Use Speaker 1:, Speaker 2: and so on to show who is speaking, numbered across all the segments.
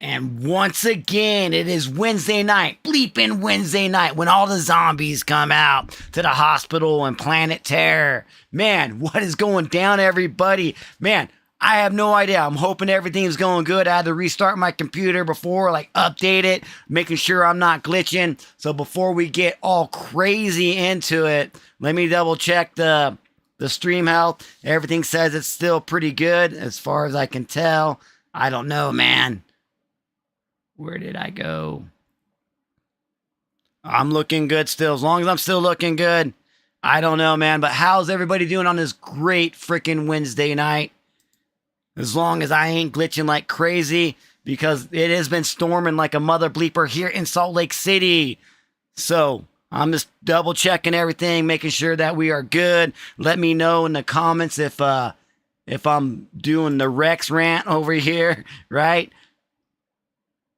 Speaker 1: And once again, it is Wednesday night, bleeping Wednesday night, when all the zombies come out to the hospital and Planet Terror. Man, what is going down, everybody? Man, I have no idea. I'm hoping everything's going good. I had to restart my computer before, update it, making sure I'm not glitching. So before we get all crazy into it, let me double check the stream health. Everything says it's still pretty good as far as I can tell. I don't know, man. Where did I go? I'm looking good still. As long as I'm still looking good. I don't know, man. But how's everybody doing on this great freaking Wednesday night? As long as I ain't glitching like crazy. Because it has been storming like a mother bleeper here in Salt Lake City. So I'm just double checking everything. Making sure that we are good. Let me know in the comments if I'm doing the Rex rant over here. Right?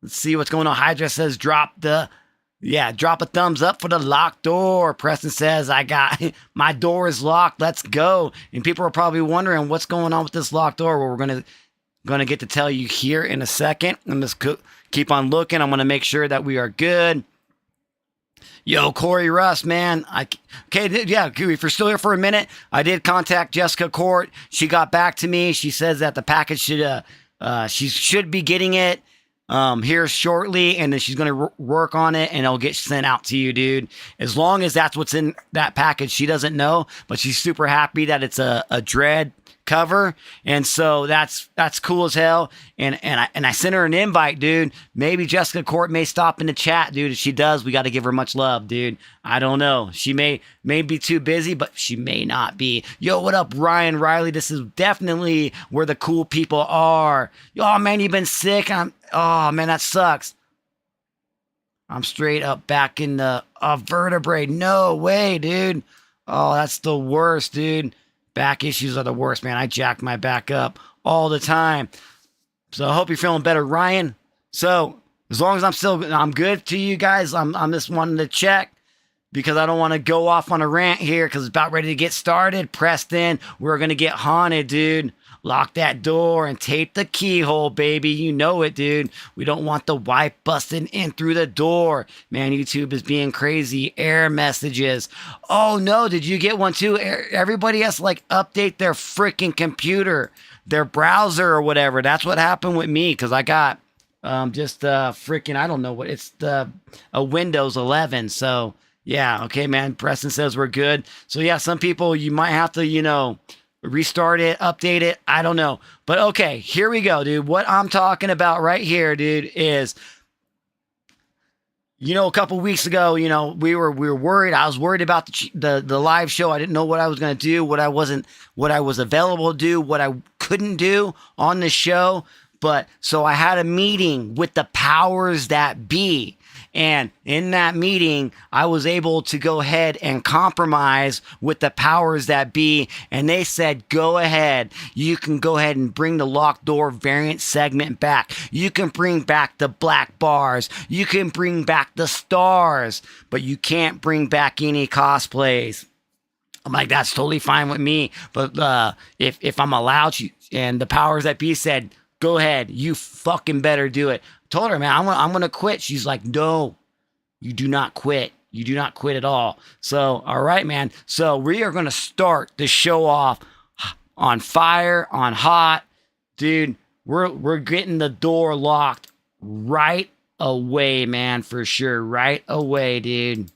Speaker 1: Let's see what's going on. Hydra says drop a thumbs up for the locked door. Preston says my door is locked. Let's go. And people are probably wondering what's going on with this locked door. Well, we're gonna get to tell you here in a second. I'm just keep on looking. I'm gonna make sure that we are good. Yo, Corey Russ, man. If you're still here for a minute, I did contact Jessica Court. She got back to me. She says that the package she should be getting it here shortly, and then she's going to work on it, and it'll get sent out to you, dude. As long as that's what's in that package. She doesn't know, but she's super happy that it's a Dread cover, and so that's cool as hell. And I sent her an invite, dude. Maybe Jessica Court may stop in the chat, dude. If she does, we got to give her much love, dude. I don't know. She may be too busy, but she may not be. Yo, what up, Ryan Riley? This is definitely where the cool people are. Yo, man, you've been sick. Oh man, that sucks. I'm straight up back in the vertebrae. No way, dude. Oh, that's the worst, dude. Back issues are the worst, man. I jack my back up all the time. So I hope you're feeling better, Ryan. So as long as I'm good to you guys, I'm just wanting to check because I don't want to go off on a rant here because it's about ready to get started. Preston, we're going to get haunted, dude. Lock that door and tape the keyhole, baby. You know it, dude. We don't want the wife busting in through the door. Man, YouTube is being crazy. Error messages. Oh, no. Did you get one, too? Everybody has to, update their freaking computer, their browser or whatever. That's what happened with me because I got just freaking, I don't know what. It's a Windows 11. So, yeah. Okay, man. Preston says we're good. So, yeah, some people, you might have to, restart it, update it. I don't know. But okay, here we go, dude. What I'm talking about right here, dude, is, a couple weeks ago, we were worried. I was worried about the live show. I didn't know what I was going to do, what I was available to do, what I couldn't do on the show. But so I had a meeting with the powers that be. And in that meeting, I was able to go ahead and compromise with the powers that be. And they said, go ahead. You can go ahead and bring the locked door variant segment back. You can bring back the black bars. You can bring back the stars. But you can't bring back any cosplays. I'm like, that's totally fine with me. But if I'm allowed to, and the powers that be said, go ahead, you fucking better do it. Told her, man, I'm gonna quit. She's like, no, you do not quit. You do not quit at all. So, all right, man. So we are gonna start the show off on fire, on hot, dude. We're getting the door locked right away, man, for sure. Right away, dude.
Speaker 2: To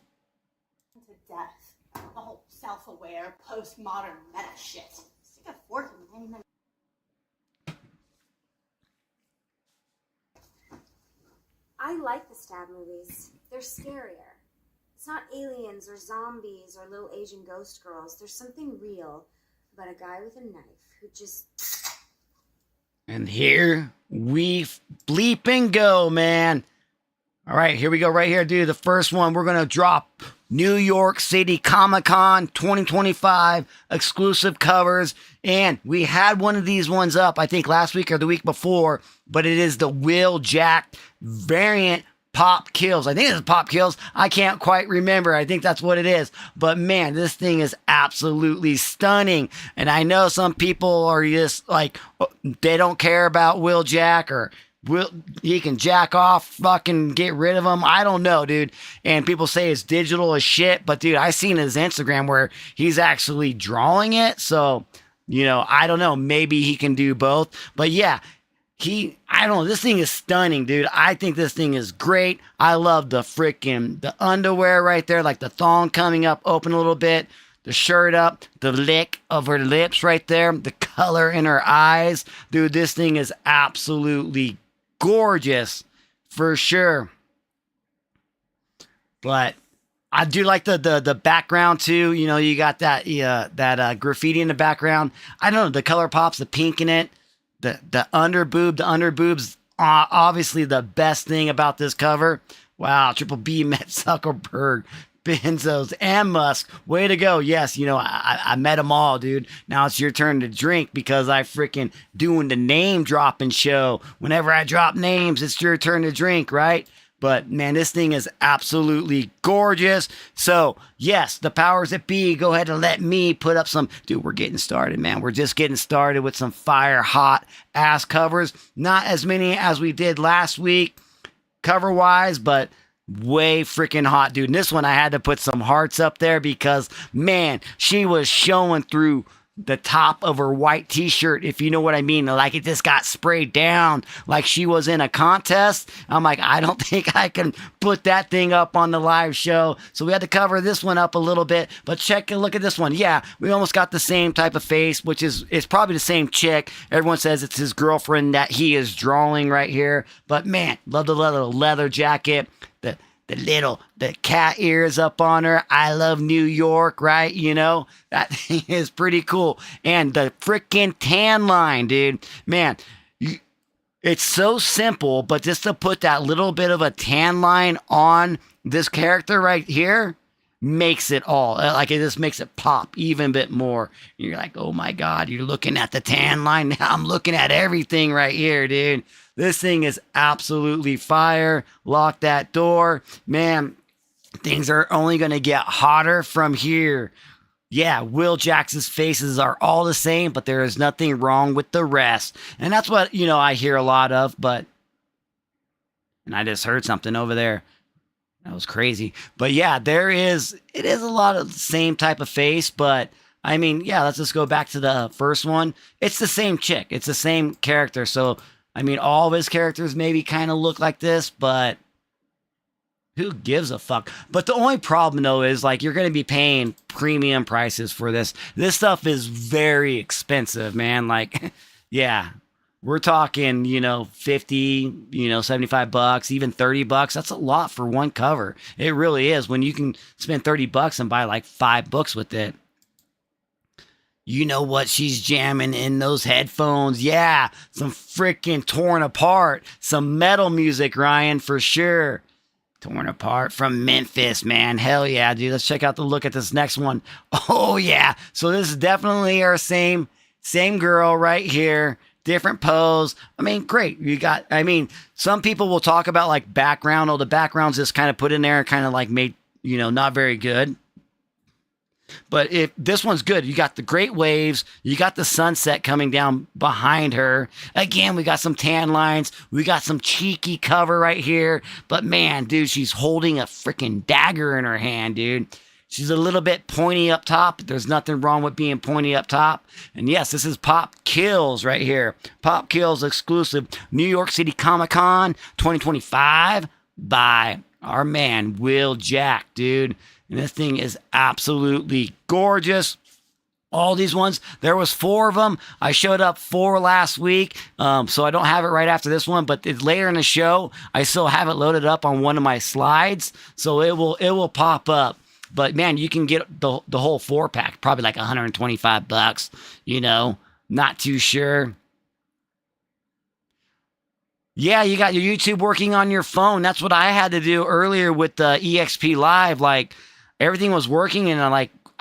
Speaker 2: death. The whole self-aware, postmodern meta shit. Sick of working 99.
Speaker 3: I like the stab movies. They're scarier. It's not aliens or zombies or little Asian ghost girls. There's something real about a guy with a knife who just...
Speaker 1: And here we bleep and go, man. All right, here we go right here, dude. The first one, we're going to drop New York City Comic-Con 2025 exclusive covers. And we had one of these ones up, I think last week or the week before, but it is the Will Jack variant Pop Kills. I think it's Pop Kills. I can't quite remember. I think that's what it is. But man, this thing is absolutely stunning. And I know some people are just like, they don't care about Will Jack, or he can jack off, fucking get rid of him. I don't know, dude. And people say it's digital as shit. But dude, I seen his Instagram where he's actually drawing it. So, you know, I don't know. Maybe he can do both. But yeah, I don't know. This thing is stunning, dude. I think this thing is great. I love the underwear right there, like the thong coming up, open a little bit, the shirt up, the lick of her lips right there, the color in her eyes. Dude, this thing is absolutely gorgeous for sure. But I do like the background too. You know, you got that graffiti in the background. I don't know, the color pops, the pink in it. The underboob's obviously the best thing about this cover. Wow, Triple B met Zuckerberg, Benzos, and Musk. Way to go. Yes, you know, I met them all, dude. Now it's your turn to drink because I freaking doing the name dropping show. Whenever I drop names, it's your turn to drink, right? But man, this thing is absolutely gorgeous. So yes, the powers that be, go ahead and let me put up some. Dude, we're getting started, man. We're just getting started with some fire hot ass covers. Not as many as we did last week, cover wise, but way freaking hot, dude. And this one I had to put some hearts up there because man, she was showing through the top of her white t-shirt, if you know what I mean. Like it just got sprayed down like she was in a contest. I'm like, I don't think I can put that thing up on the live show. So we had to cover this one up a little bit. But check and look at this one. Yeah, we almost got the same type of face, which is it's probably the same chick. Everyone says it's his girlfriend that he is drawing right here. But man, love the leather jacket. The cat ears up on her. I love New York, right? You know, that thing is pretty cool. And the freaking tan line, dude. Man, it's so simple, but just to put that little bit of a tan line on this character right here makes it all. Like, it just makes it pop even a bit more. You're like, oh my God, you're looking at the tan line. Now I'm looking at everything right here, dude. This thing is absolutely fire. Lock that door. Man, things are only going to get hotter from here. Yeah, Will Jackson's faces are all the same, but there is nothing wrong with the rest. And that's what, you know, I hear a lot of, but... And I just heard something over there. That was crazy. But yeah, it is a lot of the same type of face, but... I mean, yeah, let's just go back to the first one. It's the same chick. It's the same character, so... I mean, all of his characters maybe kind of look like this, but who gives a fuck? But the only problem, though, is, like, you're going to be paying premium prices for this. This stuff is very expensive, man. Like, yeah, we're talking, you know, 50, you know, $75, even $30. That's a lot for one cover. It really is. When you can spend $30 and buy, like, 5 books with it. You know what she's jamming in those headphones. Yeah, some freaking Torn Apart. Some metal music, Ryan, for sure. Torn Apart from Memphis, man. Hell yeah, dude. Let's check out the look at this next one. Oh, yeah. So this is definitely our same girl right here. Different pose. I mean, great. Some people will talk about, like, background. Oh, the background's just kind of put in there and kind of, like, made, you know, not very good. But if this one's good, you got the great waves, you got the sunset coming down behind her. Again, we got some tan lines, we got some cheeky cover right here. But man, dude, she's holding a freaking dagger in her hand, dude. She's a little bit pointy up top. There's nothing wrong with being pointy up top. And yes, this is Pop Kills right here. Pop Kills exclusive New York City Comic-Con 2025 by our man, Will Jack, dude. And this thing is absolutely gorgeous. All these ones, there was 4 of them. I showed up 4 last week, so I don't have it right after this one, but it's later in the show. I still have it loaded up on one of my slides, so it will pop up. But man, you can get the whole 4-pack, probably like $125, you know, not too sure. Yeah, you got your YouTube working on your phone. That's what I had to do earlier with the EXP Live. Like, everything was working, and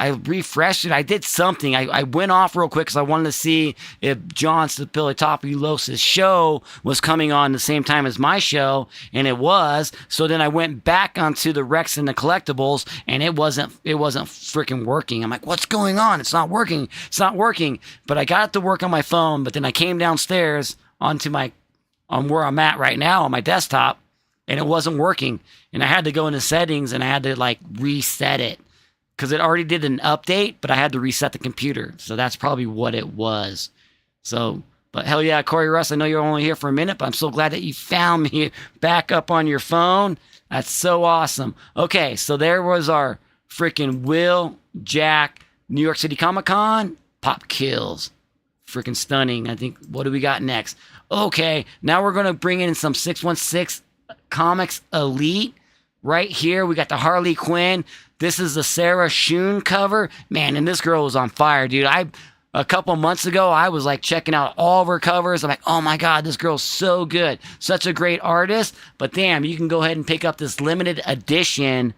Speaker 1: I refreshed it. I did something. I went off real quick because I wanted to see if John Stapilotopoulos' show was coming on the same time as my show, and it was. So then I went back onto the Rex and the Collectibles, and it wasn't freaking working. I'm like, what's going on? It's not working. It's not working. But I got it to work on my phone, but then I came downstairs on where I'm at right now on my desktop, and it wasn't working. And I had to go into settings, and I had to like reset it because it already did an update, but I had to reset the computer. So that's probably what it was. So, but hell yeah, Corey Russ, I know you're only here for a minute, but I'm so glad that you found me back up on your phone. That's so awesome. Okay, so there was our freaking Will Jack New York City Comic-Con Pop Kills. Freaking stunning. I think, what do we got next? Okay, now we're going to bring in some 616 Comics Elite. Right here, we got the Harley Quinn. This is the Sarah Schoon cover. Man, and this girl was on fire, dude. A couple months ago, I was like checking out all of her covers. I'm like, oh my God, this girl's so good. Such a great artist. But damn, you can go ahead and pick up this limited edition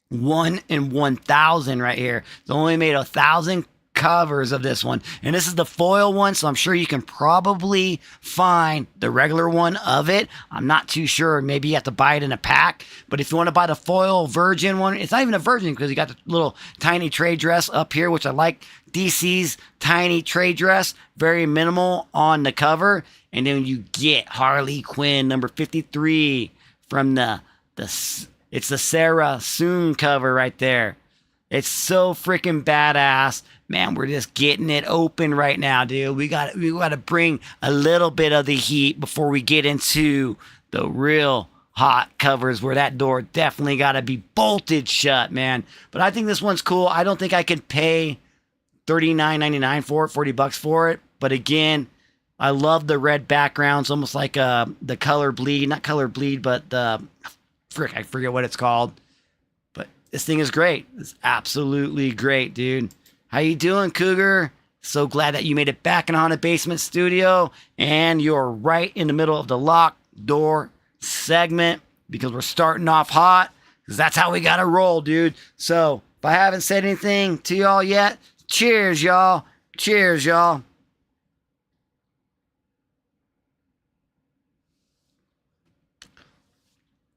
Speaker 1: 1 in 1,000 right here. It's only made 1,000 covers of this one, and this is the foil one, so I'm sure you can probably find the regular one of it. I'm not too sure. Maybe you have to buy it in a pack, but if you want to buy the foil virgin one, it's not even a virgin because you got the little tiny trade dress up here, which I like. DC's tiny trade dress, very minimal on the cover, and then you get Harley Quinn number 53 from it's the Sarah Schoon cover right there. It's so freaking badass. Man, we're just getting it open right now, dude. We got to bring a little bit of the heat before we get into the real hot covers where that door definitely got to be bolted shut, man. But I think this one's cool. I don't think I could pay $39.99 for it, $40 for it. But again, I love the red backgrounds, almost like the color bleed, not color bleed, but I forget what it's called. But this thing is great. It's absolutely great, dude. How you doing, Cougar? So glad that you made it back in Haunted Basement Studio, and you're right in the middle of the locked door segment because we're starting off hot, because that's how we gotta roll, dude. So if I haven't said anything to y'all yet, cheers, y'all. Cheers, y'all.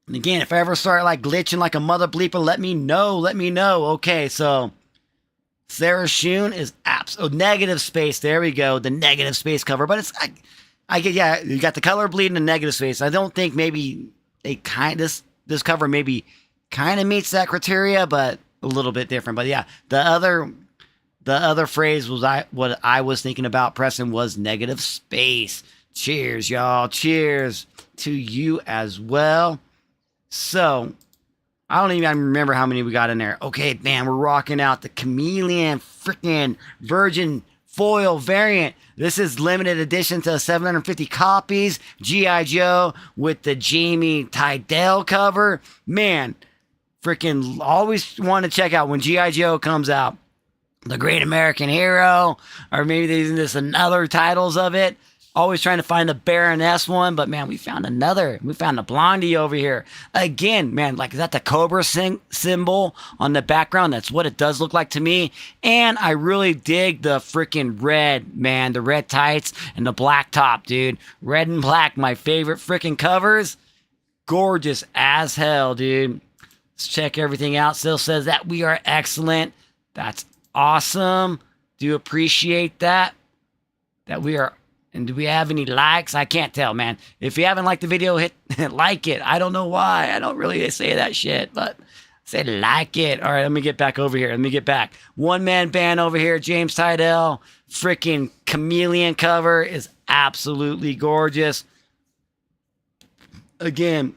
Speaker 1: And again, if I ever start like glitching like a mother bleeper, let me know. Let me know. Okay, so Sarah Schoon is negative space. There we go. The negative space cover. But it's, I get, yeah, you got the color bleed and the negative space. I don't think maybe this cover maybe kind of meets that criteria, but a little bit different. But yeah, the other phrase was what I was thinking about pressing was negative space. Cheers, y'all. Cheers to you as well. So, I don't even remember how many we got in there. Okay, man, we're rocking out the Chameleon freaking Virgin foil variant. This is limited edition to 750 copies. G.I. Joe with the Jamie Tydell cover. Man, freaking always want to check out when G.I. Joe comes out. The Great American Hero, or maybe there's just another titles of it. Always trying to find the Baroness one, but man, we found another. We found a Blondie over here. Again, man, like, is that the Cobra symbol on the background? That's what it does look like to me. And I really dig the freaking red, man. The red tights and the black top, dude. Red and black, my favorite freaking covers. Gorgeous as hell, dude. Let's check everything out. Still says that we are excellent. That's awesome. Do appreciate that. That we are. And do we have any likes? I can't tell, man. If you haven't liked the video, hit like it. I don't know why. I don't really say that shit, but say like it. All right, let me get back over here. Let me get back. One man band over here, James Tydell. Freaking chameleon cover is absolutely gorgeous. Again,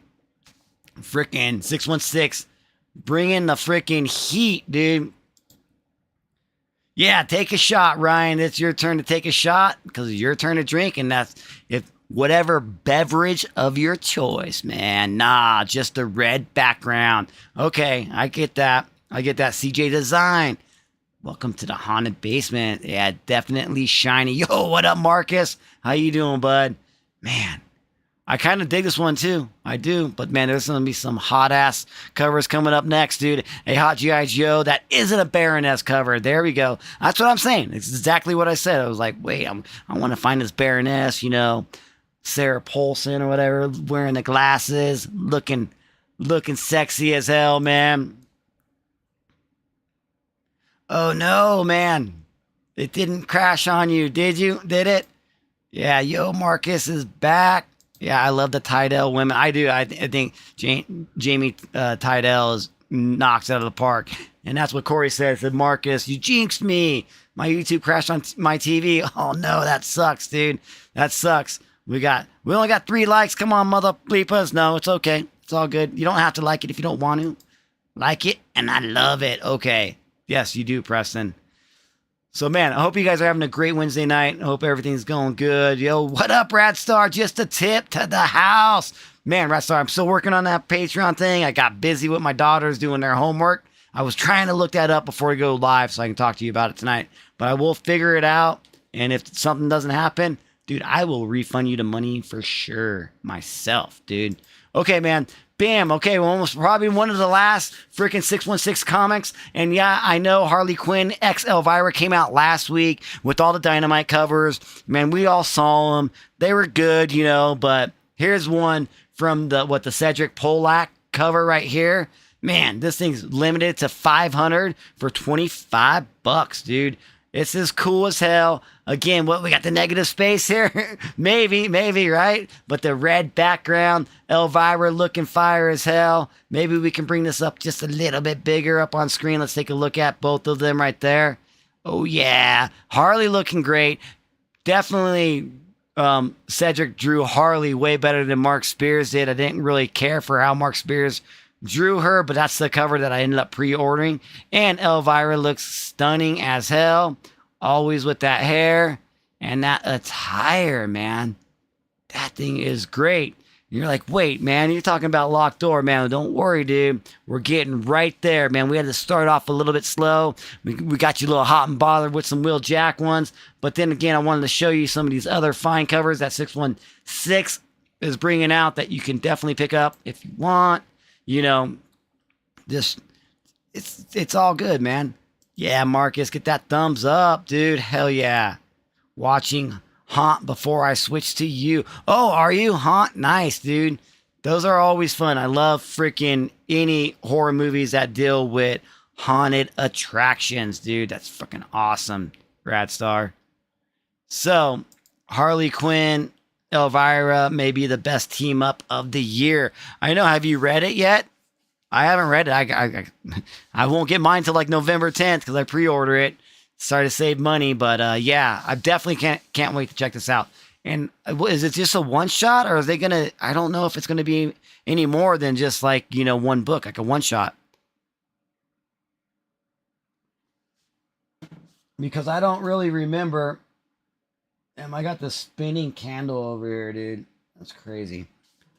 Speaker 1: freaking 616. Bringing the freaking heat, dude. Yeah, take a shot, Ryan. It's your turn to take a shot because it's your turn to drink, and that's if whatever beverage of your choice, man. Nah, just the red background. Okay, I get that. I get that. CJ Design. Welcome to the haunted basement. Yeah, definitely shiny. Yo, what up, Marcus? How you doing, bud? Man, I kind of dig this one too. I do. But man, there's going to be some hot ass covers coming up next, dude. A hot G.I. Joe that isn't a Baroness cover. There we go. That's what I'm saying. It's exactly what I said. I was like, wait, I want to find this Baroness, you know, Sarah Paulson or whatever, wearing the glasses, looking sexy as hell, man. Oh no, man. It didn't crash on you, did you? Did it? Yeah, yo, Marcus is back. Yeah, I love the Tydell women. I do. I think Jamie Tydell is knocks out of the park. And that's what Corey said. Said, Marcus, you jinxed me. My YouTube crashed on my TV. Oh, no, that sucks, dude. That sucks. We only got 3 likes. Come on, mother bleepers. No, it's okay. It's all good. You don't have to like it if you don't want to. Like it, and I love it. Okay. Yes, you do, Preston. So, man, I hope you guys are having a great Wednesday night. I hope everything's going good. Yo, what up, Radstar? Just a tip to the house. Man, Radstar, I'm still working on that Patreon thing. I got busy with my daughters doing their homework. I was trying to look that up before we go live so I can talk to you about it tonight. But I will figure it out. And if something doesn't happen, dude, I will refund you the money for sure myself, dude. Okay, man. Bam. Okay, well, almost probably one of the last freaking 616 comics. And yeah, I know Harley Quinn X Elvira came out last week with all the Dynamite covers. Man, we all saw them. They were good, you know, but here's one from the Cedric Pollack cover right here. Man, this thing's limited to 500 for $25, dude. It's as cool as hell. Again, what we got the negative space here? maybe, right? But the red background, Elvira looking fire as hell. Maybe we can bring this up just a little bit bigger up on screen. Let's take a look at both of them right there. Oh, yeah. Harley looking great. Definitely Cedric drew Harley way better than Mark Spears did. I didn't really care for how Mark Spears drew her, but that's the cover that I ended up pre-ordering. And Elvira looks stunning as hell. Always with that hair and that attire, man. That thing is great. And you're like, wait, man, you're talking about Locked Door, man. Don't worry, dude. We're getting right there, man. We had to start off a little bit slow. We got you a little hot and bothered with some Will Jack ones. But then again, I wanted to show you some of these other fine covers that 616 is bringing out that you can definitely pick up if you want. You know, just it's all good, man. Yeah, Marcus, get that thumbs up, dude. Hell yeah. Watching Haunt before I switch to you. Oh, are you? Haunt? Nice, dude. Those are always fun. I love freaking any horror movies that deal with haunted attractions, dude. That's freaking awesome, Radstar. So, Harley Quinn, Elvira may be the best team up of the year. I know. Have you read it yet? I haven't read it. I won't get mine till like November 10th because I pre-order it. Sorry to save money, but yeah, I definitely can't wait to check this out. And is it just a one shot, or are they gonna? I don't know if it's gonna be any more than just like, you know, one book, like a one shot. Because I don't really remember. And I got the spinning candle over here, dude. That's crazy.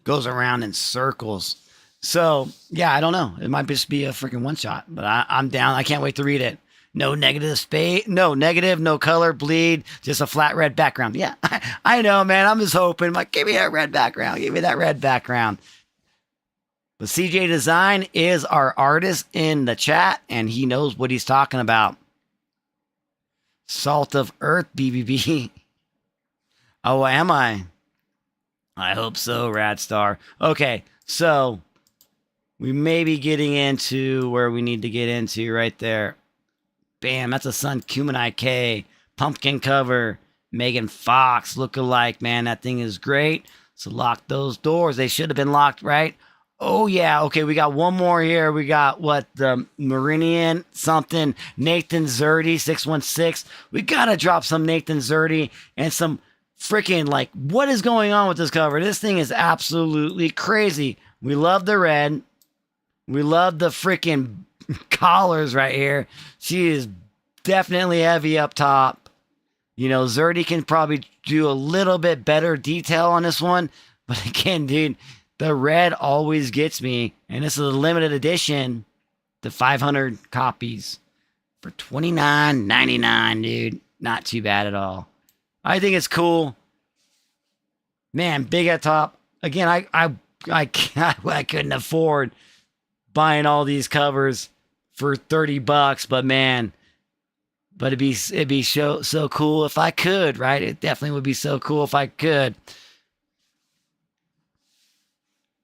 Speaker 1: Goes around in circles. So, yeah, I don't know. It might just be a freaking one-shot. But I'm down. I can't wait to read it. No negative space. No negative, no color, bleed. Just a flat red background. Yeah, I know, man. I'm just hoping. Like, give me that red background. Give me that red background. But CJ Design is our artist in the chat, and he knows what he's talking about. Salt of Earth, BBB. Oh, am I? I hope so, Radstar. Okay, so we may be getting into where we need to get into right there. Bam, that's a Sun Khamunaki pumpkin cover. Megan Fox lookalike, man. That thing is great. So lock those doors. They should have been locked, right? Oh, yeah. Okay, we got one more here. We got what? The Meridian something. Nathan Zerdy, 616. We got to drop some Nathan Zerdy and some freaking, like, what is going on with this cover? This thing is absolutely crazy. We love the red. We love the freaking collars right here. She is definitely heavy up top. You know, Zerdy can probably do a little bit better detail on this one. But again, dude, the red always gets me. And this is a limited edition to 500 copies for $29.99, dude. Not too bad at all. I think it's cool. Man, big at top. Again, I couldn't afford buying all these covers for $30, but man, but it'd be so cool if I could, right? It definitely would be so cool if I could.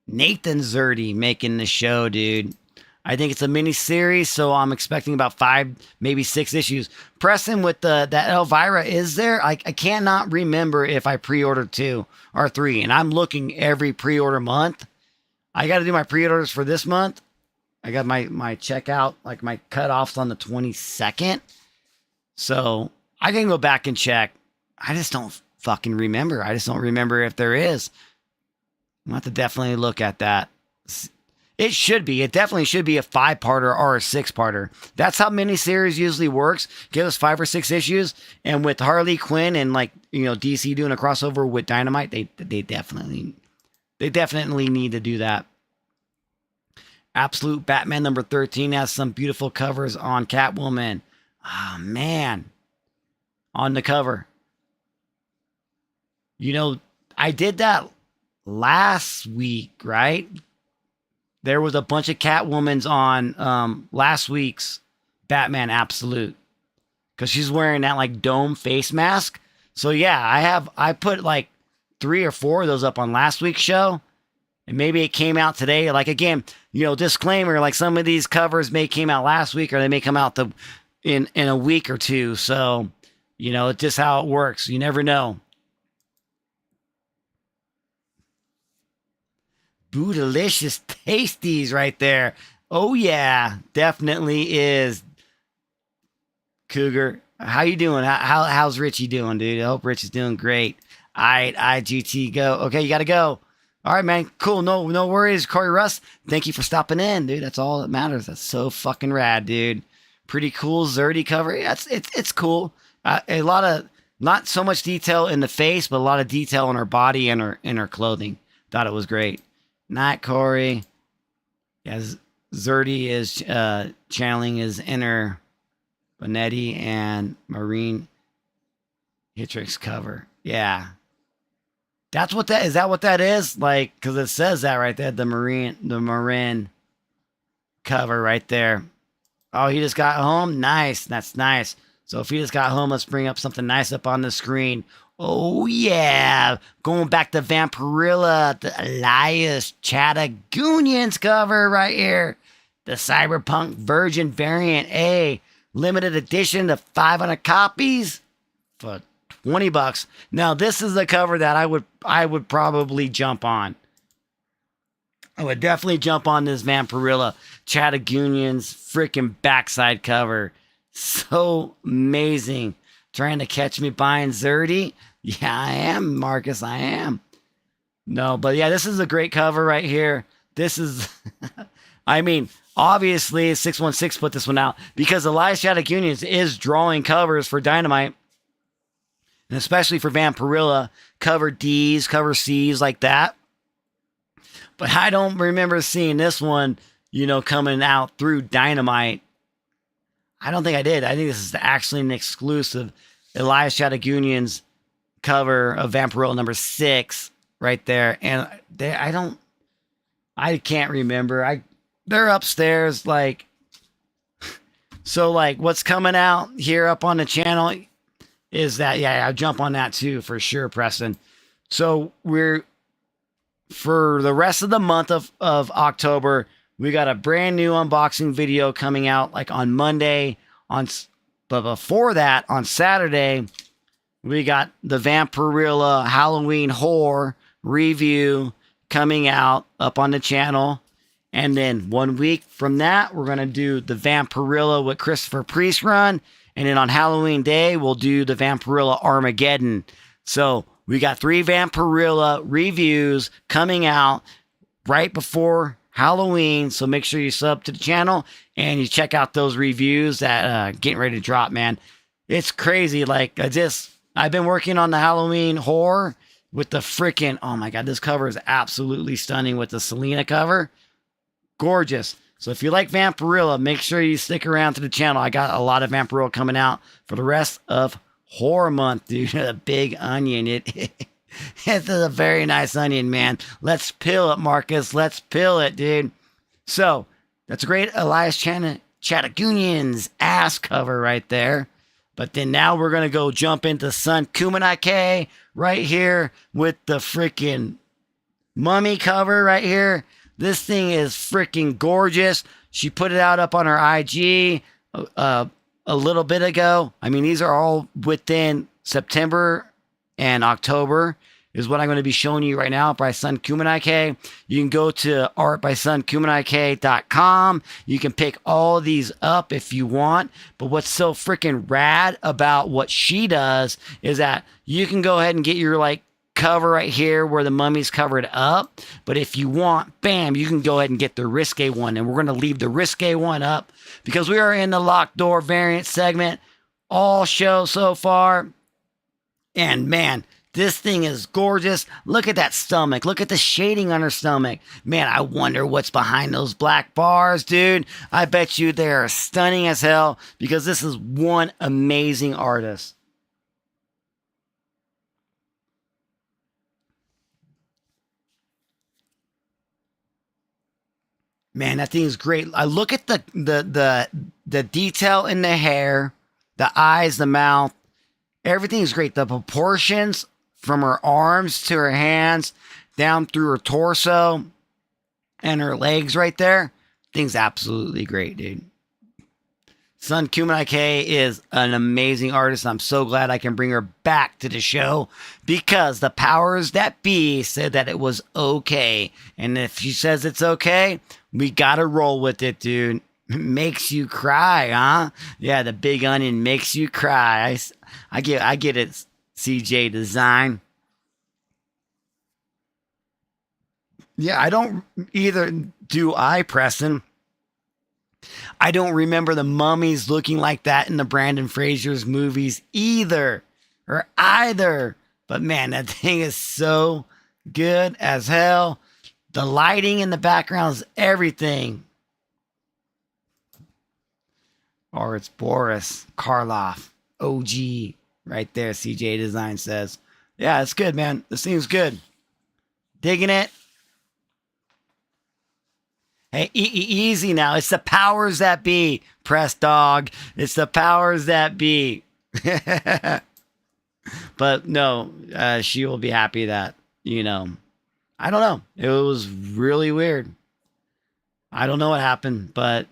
Speaker 1: Nathan Zerdy making the show, dude. I think it's a mini series, so I'm expecting about 5, maybe 6 issues. Preston with that Elvira is there. I cannot remember if I pre-ordered 2 or 3, and I'm looking every pre-order month. I got to do my pre-orders for this month. I got my checkout, like my cutoffs on the 22nd. So I can go back and check. I just don't fucking remember. I just don't remember if there is. I'll have to definitely look at that. It should be. It definitely should be a 5-parter or a 6-parter. That's how miniseries usually works. Give us 5 or 6 issues. And with Harley Quinn and, like, you know, DC doing a crossover with Dynamite, they definitely need to do that. Absolute Batman number 13 has some beautiful covers on Catwoman. Oh, man. On the cover. You know, I did that last week, right? There was a bunch of Catwomans on last week's Batman Absolute. Because she's wearing that, like, dome face mask. So, yeah, I put, like, 3 or 4 of those up on last week's show. And maybe it came out today. Like, again, you know, disclaimer, like, some of these covers may came out last week or they may come out in a week or two. So, you know, it's just how it works. You never know. Bootylicious Tasties right there. Oh, yeah. Definitely is. Cougar. How you doing? How's Richie doing, dude? I hope Rich is doing great. All right, IGT, go. Okay, you got to go. All right, man. Cool. No worries. Corey Russ, thank you for stopping in, dude. That's all that matters. That's so fucking rad, dude. Pretty cool Zerdy cover. Yeah, it's cool. A lot of, not so much detail in the face, but a lot of detail in her body and her clothing. Thought it was great. Night, Corey. Yes, Zerdy is channeling his inner Bonetti and Marine Hitrix cover. Yeah. That's what that is. That what that is? Like, because it says that right there, the Marin cover right there. Oh, he just got home? Nice. That's nice. So if he just got home, let's bring up something nice up on the screen. Oh, yeah. Going back to Vampirella, the Elias Chattagonians cover right here. The Cyberpunk Virgin Variant A. Limited edition to 500 copies for $20. Now, this is the cover that I would probably jump on. I would definitely jump on this Vampirella Chattagonians freaking backside cover. So amazing. Trying to catch me buying Zerdy? Yeah, I am, Marcus. I am. No, but yeah, this is a great cover right here. This is, I mean, obviously 616 put this one out because Elias Chattagonians is drawing covers for Dynamite. And especially for Vampirella, cover D's, cover C's like that. But I don't remember seeing this one, you know, coming out through Dynamite. I don't think I did. I think this is actually an exclusive Elias Chattagonians cover of Vampirella number 6 right there. And I can't remember. They're upstairs, like, so like what's coming out here up on the channel is that, yeah, I'll jump on that too, for sure, Preston. So for the rest of the month of October, we got a brand new unboxing video coming out like on Monday, on But before that, on Saturday, we got the Vampirella Halloween Horror review coming out up on the channel. And then 1 week from that, we're going to do the Vampirella with Christopher Priest run. And then on Halloween Day, we'll do the Vampirella Armageddon. So we got 3 Vampirella reviews coming out right before Halloween. So make sure you sub to the channel and you check out those reviews that getting ready to drop, man. It's crazy. Like, I've been working on the Halloween horror with the freaking, oh my God, this cover is absolutely stunning with the Selena cover. Gorgeous. So if you like Vampirella, make sure you stick around to the channel. I got a lot of Vampirella coming out for the rest of horror month, dude. A big onion. It's a very nice onion, man. Let's peel it, Marcus. Let's peel it, dude. So that's a great Elias Chattagunian's ass cover right there. But then now we're going to go jump into Sun Khamunaki right here with the freaking mummy cover right here. This thing is freaking gorgeous. She put it out up on her IG a little bit ago. I mean, these are all within September and October is what I'm going to be showing you right now by Sun Khamunaki. You can go to artbysunkhamunaki.com. You can pick all these up if you want. But what's so freaking rad about what she does is that you can go ahead and get your like cover right here where the mummy's covered up. But if you want, bam, you can go ahead and get the risque one. And we're going to leave the risque one up because we are in the locked door variant segment all show so far. And man, this thing is gorgeous. Look at that stomach. Look at the shading on her stomach. Man, I wonder what's behind those black bars, dude. I bet you they are stunning as hell because this is one amazing artist. Man, that thing is great. I look at the detail in the hair, the eyes, the mouth. Everything's great. The proportions from her arms to her hands down through her torso and her legs right there. Thing's absolutely great, dude. Sun Khamunaki is an amazing artist. I'm so glad I can bring her back to the show because the powers that be said that it was okay. And if she says it's okay, we gotta roll with it, dude. Makes you cry, huh? Yeah, the big onion makes you cry. I get it, CJ Design. Yeah, I don't either. Do I, Preston? I don't remember the mummies looking like that in the Brandon Fraser's movies either. But man, that thing is so good as hell. The lighting in the background is everything. Or it's Boris Karloff. OG. Right there, CJ Design says. Yeah, it's good, man. This thing's good. Digging it. Hey, easy now. It's the powers that be, press dog. It's the powers that be. But no, she will be happy that, you know, I don't know. It was really weird. I don't know what happened, but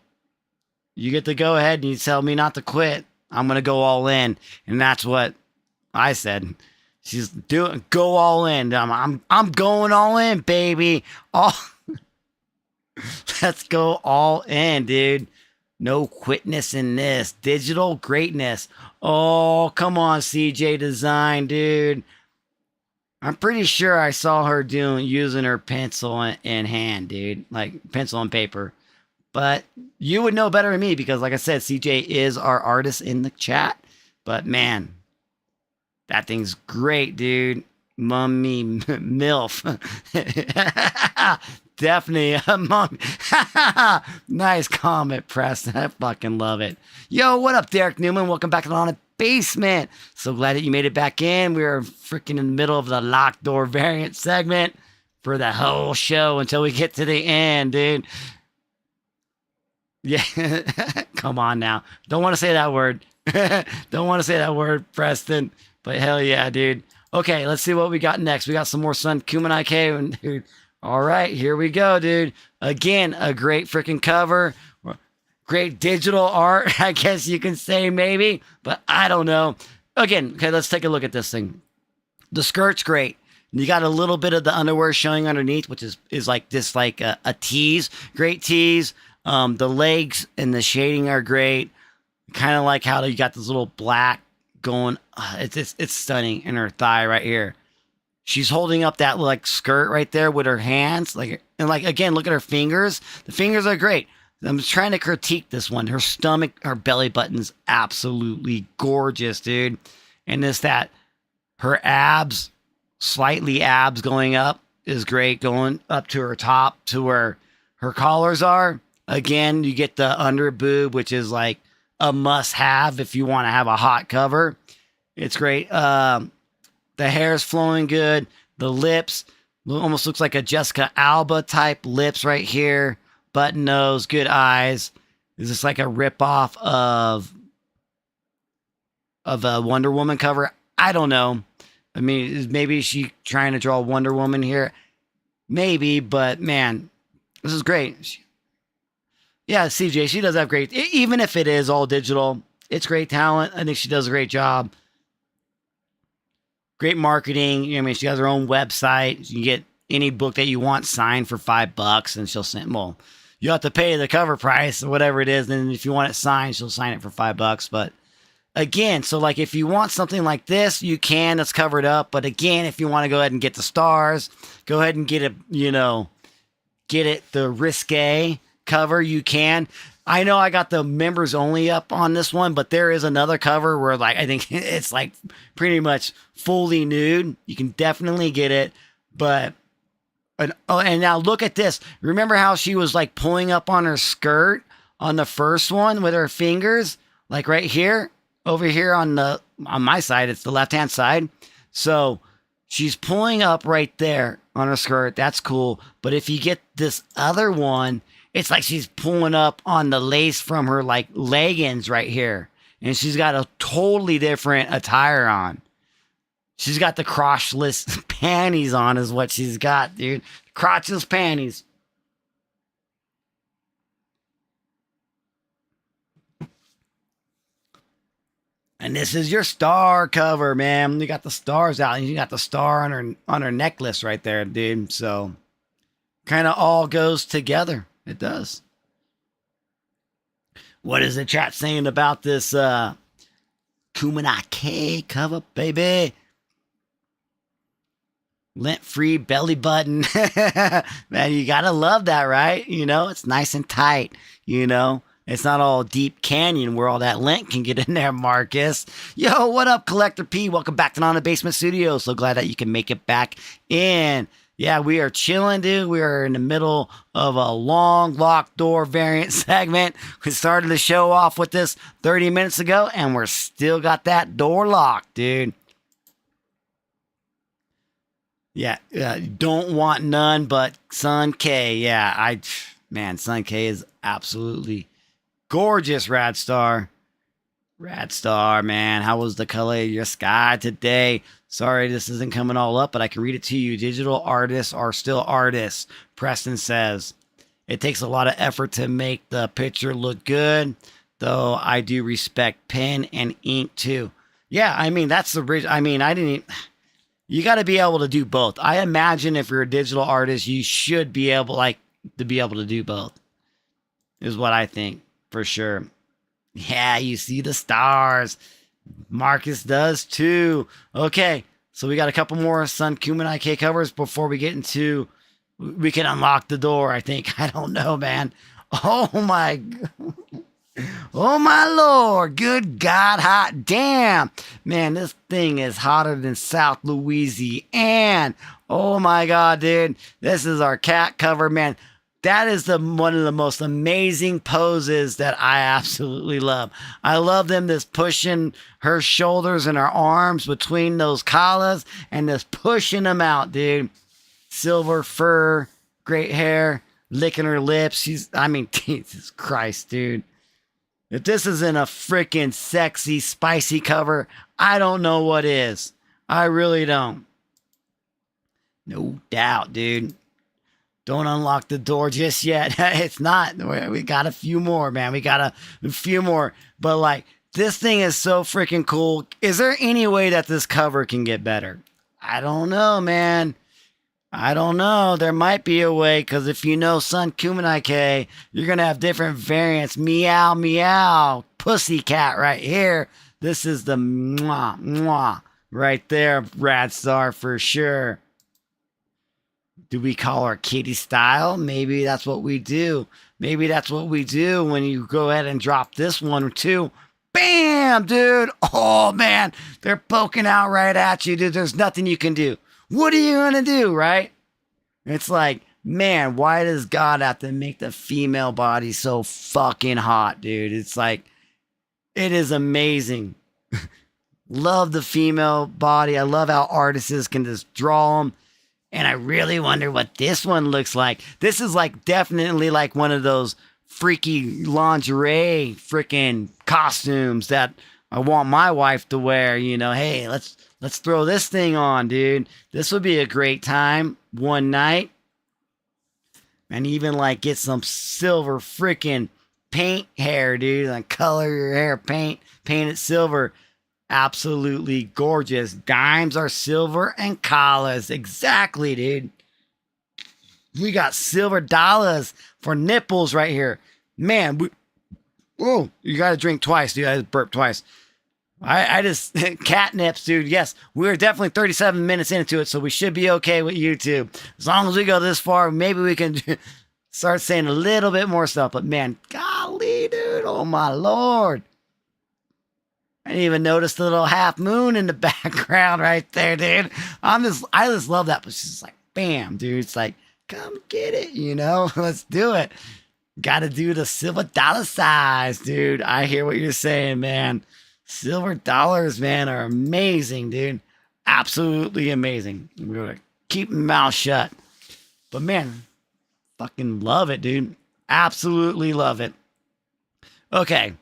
Speaker 1: you get to go ahead and you tell me not to quit. I'm going to go all in. And that's what I said. She's doing, go all in. I'm going all in, baby. Let's go all in, dude. No quitness in this. Digital greatness. Oh, come on, CJ Design, dude. I'm pretty sure I saw her using her pencil in hand, dude. Like pencil and paper. But you would know better than me because, like I said, CJ is our artist in the chat. But man, that thing's great, dude. Mummy MILF. Definitely a mummy. Nice comment, Preston. I fucking love it. Yo, what up, Derek Newman? Welcome back to the Haunted Basement. So glad that you made it back in. We were freaking in the middle of the locked door variant segment for the whole show until we get to the end, dude. Yeah. Come on now. Don't want to say that word. Don't want to say that word, Preston. But hell yeah, dude. Okay, let's see what we got next. We got some more Sun Khamunaki, dude. All right, here we go, dude. Again, a great freaking cover. Great digital art, I guess you can say, maybe, but I don't know. Again, okay, let's take a look at this thing. The skirt's great. You got a little bit of the underwear showing underneath, which is like this, like a tease. Great tease. The legs and the shading are great. Kind of like how you got this little black going. It's stunning. In her thigh right here. She's holding up that like skirt right there with her hands. And again, look at her fingers. The fingers are great. I'm trying to critique this one. Her stomach, her belly button's absolutely gorgeous, dude. And her abs, slightly abs going up is great. Going up to her top to where her collars are. Again, you get the under boob, which is like a must have if you want to have a hot cover. It's great. The hair's flowing good. The lips almost looks like a Jessica Alba type lips right here. Button nose, good eyes. Is this like a ripoff of a Wonder Woman cover? I don't know. I mean, maybe she trying to draw Wonder Woman here. Maybe, but man, this is great. Yeah, CJ, she does have great, even if it is all digital, it's great talent. I think she does a great job. Great marketing. I mean, she has her own website. You can get any book that you want signed for $5 and she'll send, well, you have to pay the cover price or whatever it is. And if you want it signed, she'll sign it for $5. But again, so like if you want something like this, you can, it's covered up. But again, if you want to go ahead and get the stars, go ahead and get it, get it the risque cover, you can. I know I got the members only up on this one, but there is another cover where like I think it's like pretty much fully nude. You can definitely get it, but and now look at this. Remember how she was like pulling up on her skirt on the first one with her fingers, like right here, over here on my side, it's the left-hand side. So she's pulling up right there on her skirt. That's cool. But if you get this other one, it's like she's pulling up on the lace from her like leggings right here. And she's got a totally different attire on. She's got the crotchless panties on is what she's got, dude. Crotchless panties. And this is your star cover, man. You got the stars out, and you got the star on her necklace right there, dude. So kind of all goes together. It does. What is the chat saying about this Khamunaki cover, baby? Lint-free belly button. Man, you gotta love that, right? It's nice and tight, It's not all deep canyon where all that lint can get in there, Marcus. Yo, what up, Collector P? Welcome back to the Basement Studio. So glad that you can make it back in. Yeah, we are chilling, dude. We are in the middle of a long locked door variant segment. We started the show off with this 30 minutes ago, and we're still got that door locked, dude. Yeah, don't want none but Sun K. Yeah, Sun K is absolutely gorgeous, Rad Star. Rad Star, man. How was the color of your sky today? Sorry this isn't coming all up, but I can read it to you. Digital artists are still artists, Preston says. It takes a lot of effort to make the picture look good, though I do respect pen and ink too. Yeah, I mean, that's the bridge. I mean, you got to be able to do both. I imagine if you're a digital artist, you should be able to do both. Is what I think for sure. Yeah, you see the stars. Marcus does too. Okay, so we got a couple more Sun Khamunaki covers before we can unlock the door, I think. I don't know, man. Oh my Lord. Good God, hot damn. Man, this thing is hotter than South Louisiana. Oh my God, dude. This is our cat cover, man. That is one of the most amazing poses that I absolutely love. I love them just pushing her shoulders and her arms between those collars and just pushing them out, dude. Silver fur, great hair, licking her lips. Jesus Christ, dude. If this isn't a freaking sexy, spicy cover, I don't know what is. I really don't. No doubt, dude. Don't unlock the door just yet. It's not. We got a few more, man. We got a few more. But like, this thing is so freaking cool. Is there any way that this cover can get better? I don't know, man. I don't know. There might be a way, because if you know Son Khamunaki, you're going to have different variants. Meow, meow. Pussycat right here. This is the mwah, mwah. Right there, Rad Star for sure. Do we call her Kitty Style? Maybe that's what we do. Maybe that's what we do when you go ahead and drop this one too. Bam, dude. Oh, man. They're poking out right at you, dude. There's nothing you can do. What are you going to do, right? It's like, man, why does God have to make the female body so fucking hot, dude? It's like, it is amazing. Love the female body. I love how artists can just draw them. And I really wonder what this one looks like. This is like definitely like one of those freaky lingerie freaking costumes that I want my wife to wear. You know, hey, let's throw this thing on, dude. This would be a great time one night. And even like get some silver freaking paint hair, dude. Like color your hair, paint it silver. Absolutely gorgeous. Dimes are silver and collars. Exactly, dude. We got silver dollars for nipples right here. Man, oh, you got to drink twice, dude. I just burped twice. I just, catnips, dude. Yes, we're definitely 37 minutes into it, so we should be okay with YouTube. As long as we go this far, maybe we can start saying a little bit more stuff. But man, golly, dude. Oh, my Lord. I didn't even notice the little half moon in the background right there, dude. I just love that. But she's like, bam, dude. It's like, come get it, you know? Let's do it. Got to do the silver dollar size, dude. I hear what you're saying, man. Silver dollars, man, are amazing, dude. Absolutely amazing. We're going to keep my mouth shut. But man, fucking love it, dude. Absolutely love it. Okay.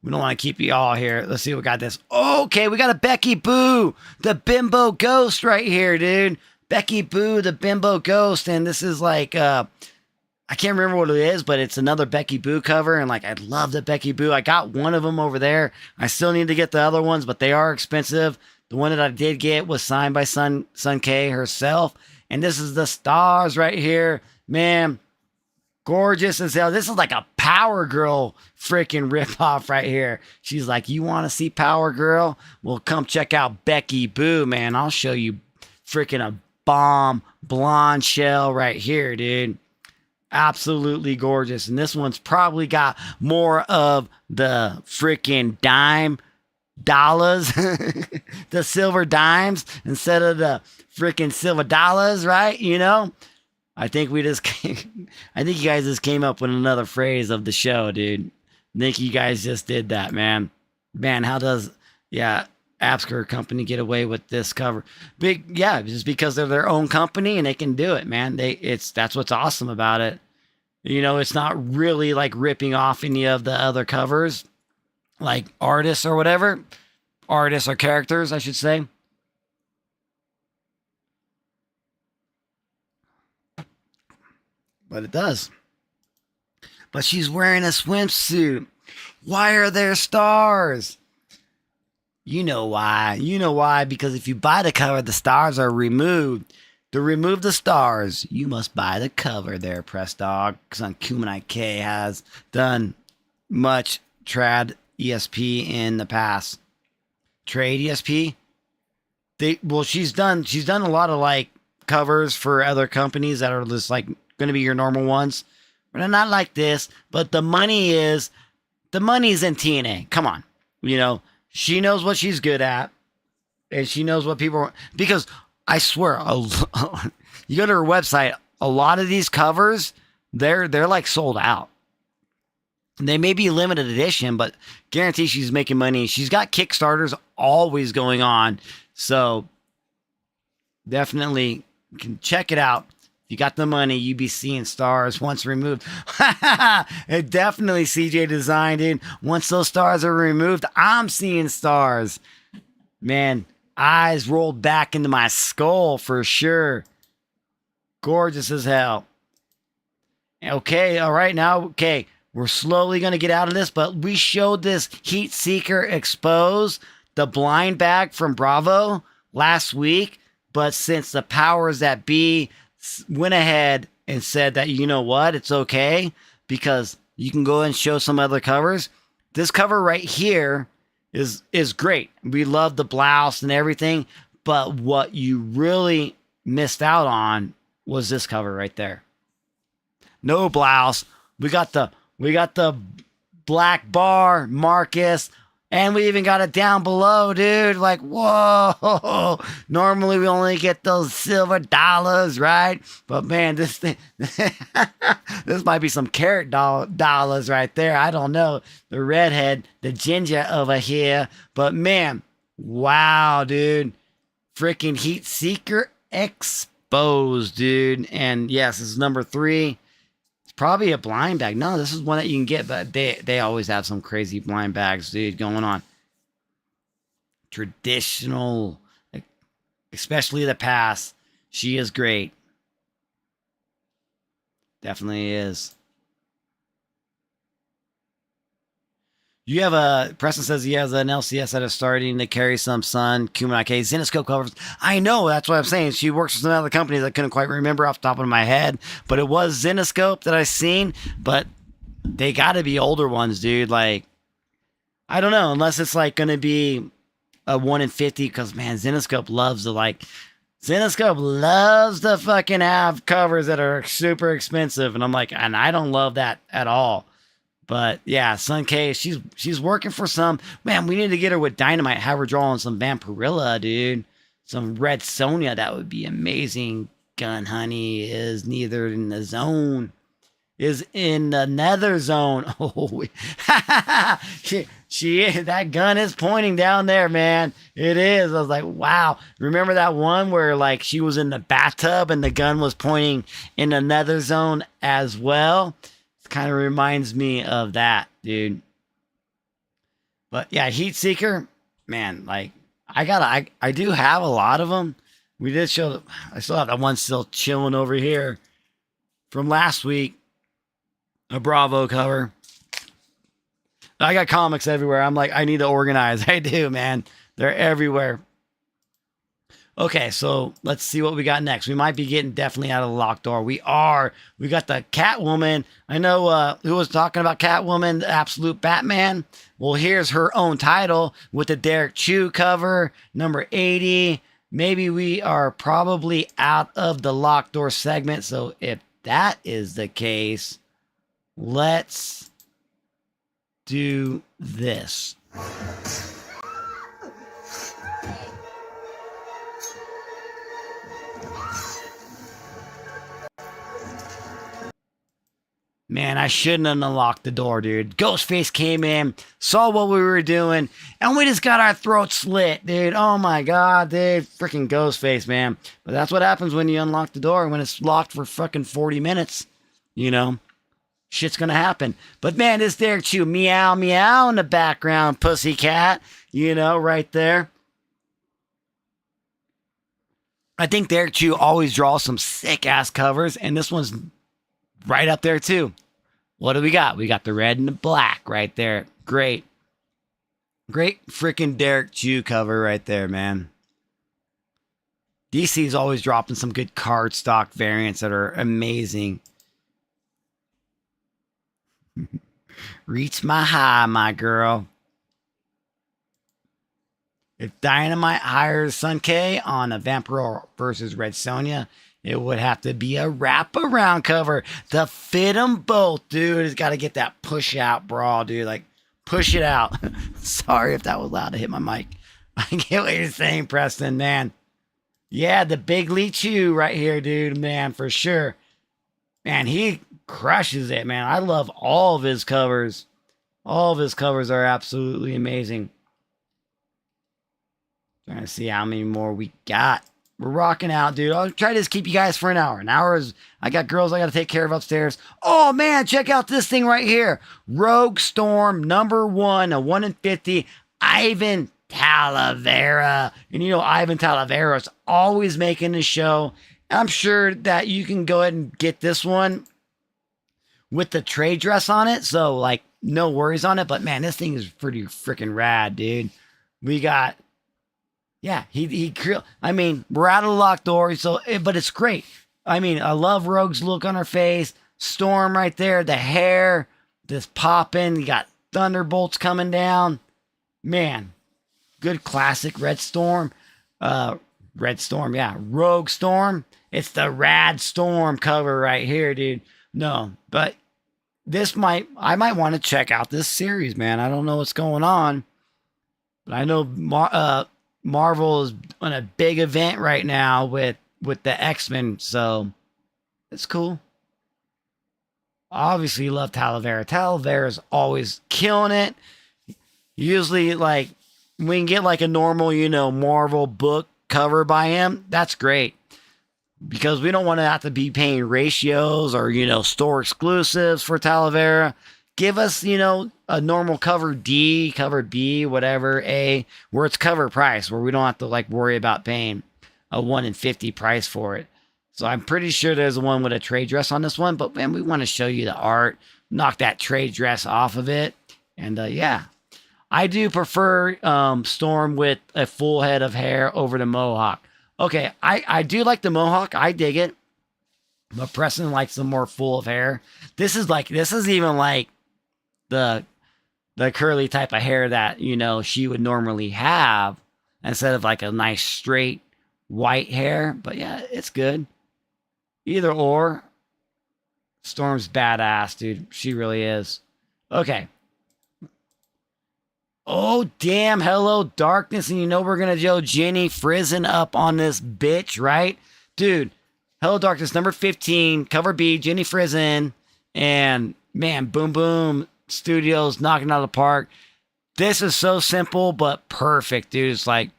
Speaker 1: We don't want to keep you all here. Let's see what we got this. Okay, we got a Becky Boo, the bimbo ghost right here, dude. Becky Boo, the bimbo ghost. And this is like, I can't remember what it is, but it's another Becky Boo cover. And like, I love the Becky Boo. I got one of them over there. I still need to get the other ones, but they are expensive. The one that I did get was signed by Sun K herself. And this is the stars right here. Man, gorgeous as hell. This is like a Power Girl freaking ripoff right here. She's like, you want to see Power Girl? Well, come check out Becky Boo, man. I'll show you freaking a bomb blonde shell right here, dude. Absolutely gorgeous. And this one's probably got more of the freaking dime dollars, the silver dimes instead of the freaking silver dollars, right? You know? I think you guys just came up with another phrase of the show, dude. I think you guys just did that, man. Man, how does, Apsker company get away with this cover? Just because they're their own company and they can do it, man. That's what's awesome about it. You know, it's not really like ripping off any of the other covers, like artists or whatever. Artists or characters, I should say. But it does. But she's wearing a swimsuit. Why are there stars? You know why. You know why. Because if you buy the cover, the stars are removed. To remove the stars, you must buy the cover there, Press Dog. Son Khamunaki has done much trad ESP in the past. Trade ESP? She's done a lot of like covers for other companies that are just like going to be your normal ones. But not like this. But the money's in TNA. Come on. You know, she knows what she's good at. And she knows what people want. Because I swear, you go to her website, a lot of these covers, they're like sold out. They may be limited edition, but guarantee she's making money. She's got Kickstarters always going on. So definitely you can check it out. If you got the money, you be seeing stars once removed. It definitely CJ designed it. Once those stars are removed, I'm seeing stars. Man, eyes rolled back into my skull for sure. Gorgeous as hell. Okay, all right, now, okay, we're slowly going to get out of this, but we showed this Heat Seeker Expose, the blind bag from Bravo last week, but since the powers that be went ahead and said that, you know what, it's okay, because you can go and show some other covers. This cover right here is great. We love the blouse and everything, but what you really missed out on was this cover right there. No blouse. We got the black bar, Marcus, and we even got it down below, dude. Like, whoa. Normally we only get those silver dollars, right? But man, this thing, this might be some carrot dollars right there. I don't know. The redhead, the ginger over here. But man, wow, dude. Freaking Heat Seeker Exposed, dude. And yes, this is number 3. Probably a blind bag. No, this is one that you can get, but they always have some crazy blind bags, dude, going on. Traditional, especially the past. She is great. Definitely is. You have Preston says he has an LCS that is starting to carry some Sun, Khamunaki, Zenescope covers. I know, that's what I'm saying. She works for some other companies I couldn't quite remember off the top of my head, but it was Zenescope that I seen, but they gotta be older ones, dude. Like, I don't know, unless it's like gonna be a 1 in 50, because man, Zenescope loves to fucking have covers that are super expensive, and I'm like, and I don't love that at all. But yeah, Sun K, she's working for some. Man, we need to get her with Dynamite, have her draw on some Vampirella, dude. Some Red Sonja, that would be amazing. Gun Honey is neither in the zone. Is in the nether zone. Oh, that gun is pointing down there, man. It is. I was like, wow. Remember that one where like she was in the bathtub and the gun was pointing in the nether zone as well? Kind of reminds me of that, dude. But yeah, Heat Seeker, man, like I do have a lot of them. We did show, I still have that one still chilling over here from last week, a Bravo cover. I got comics everywhere. I'm like, I need to organize. I do, man. They're everywhere. Okay, so let's see what we got next. We might be getting definitely out of the locked door. We are. We got the Catwoman. I know who was talking about Catwoman, the Absolute Batman. Well, here's her own title with the Derek Chu cover, number 80. Maybe we are probably out of the locked door segment. So if that is the case, let's do this. Man, I shouldn't have unlocked the door, dude. Ghostface came in, saw what we were doing, and we just got our throats slit, dude. Oh my god, dude. Freaking Ghostface, man. But that's what happens when you unlock the door, when it's locked for fucking 40 minutes. You know? Shit's gonna happen. But man, this Derek Chu, meow, meow in the background, pussycat. You know, right there. I think Derek Chu always draws some sick-ass covers, and this one's right up there too. What do we got? We got the red and the black right there. Great. Great freaking Derek Chu cover right there, man. DC's always dropping some good cardstock variants that are amazing. Reach my high, my girl. If Dynamite hires Sun K on a Vampirella versus Red Sonja, it would have to be a wraparound cover to fit them both, dude. It's got to get that push out bra, dude. Like, push it out. Sorry if that was loud to hit my mic. I get what you're saying, Preston, man. Yeah, the Big Lee Chu right here, dude, man, for sure. Man, he crushes it, man. I love all of his covers. All of his covers are absolutely amazing. Trying to see how many more we got. We're rocking out, dude. I'll try to just keep you guys for an hour. An hour is, I got girls I got to take care of upstairs. Oh, man, check out this thing right here. Rogue Storm, number 1, a 1 in 50. Ivan Talavera. And you know, Ivan Talavera is always making the show. I'm sure that you can go ahead and get this one with the trade dress on it. So like no worries on it. But man, this thing is pretty freaking rad, dude. We got, yeah, I mean, we're out of the locked door, so, but it's great. I mean, I love Rogue's look on her face. Storm right there, the hair, this popping. You got thunderbolts coming down. Man, good classic Red Storm. Red Storm, yeah. Rogue Storm. It's the Rad Storm cover right here, dude. No, but I might want to check out this series, man. I don't know what's going on, but I know Marvel is on a big event right now with the X-Men, so it's cool. Obviously, love Talavera. Talavera's always killing it. Usually, like, we can get like a normal, Marvel book cover by him. That's great. Because we don't want to have to be paying ratios or, store exclusives for Talavera. Give us, a normal cover D, cover B, whatever, A, where it's cover price, where we don't have to like worry about paying a 1 in 50 price for it. So I'm pretty sure there's one with a trade dress on this one, but man, we want to show you the art, knock that trade dress off of it. And yeah, I do prefer Storm with a full head of hair over the mohawk. Okay, I do like the mohawk. I dig it. But Preston likes the more full of hair. This is even like the curly type of hair that, she would normally have instead of like a nice straight white hair. But yeah, it's good. Either or. Storm's badass, dude. She really is. Okay. Oh, damn. Hello, darkness. And we're going to Joe Jenny Frizzen up on this bitch, right? Dude, Hello, darkness, number 15, cover B, Jenny Frizzen. And, man, Boom Boom Studios knocking out of the park. This is so simple, but perfect, dude. It's like,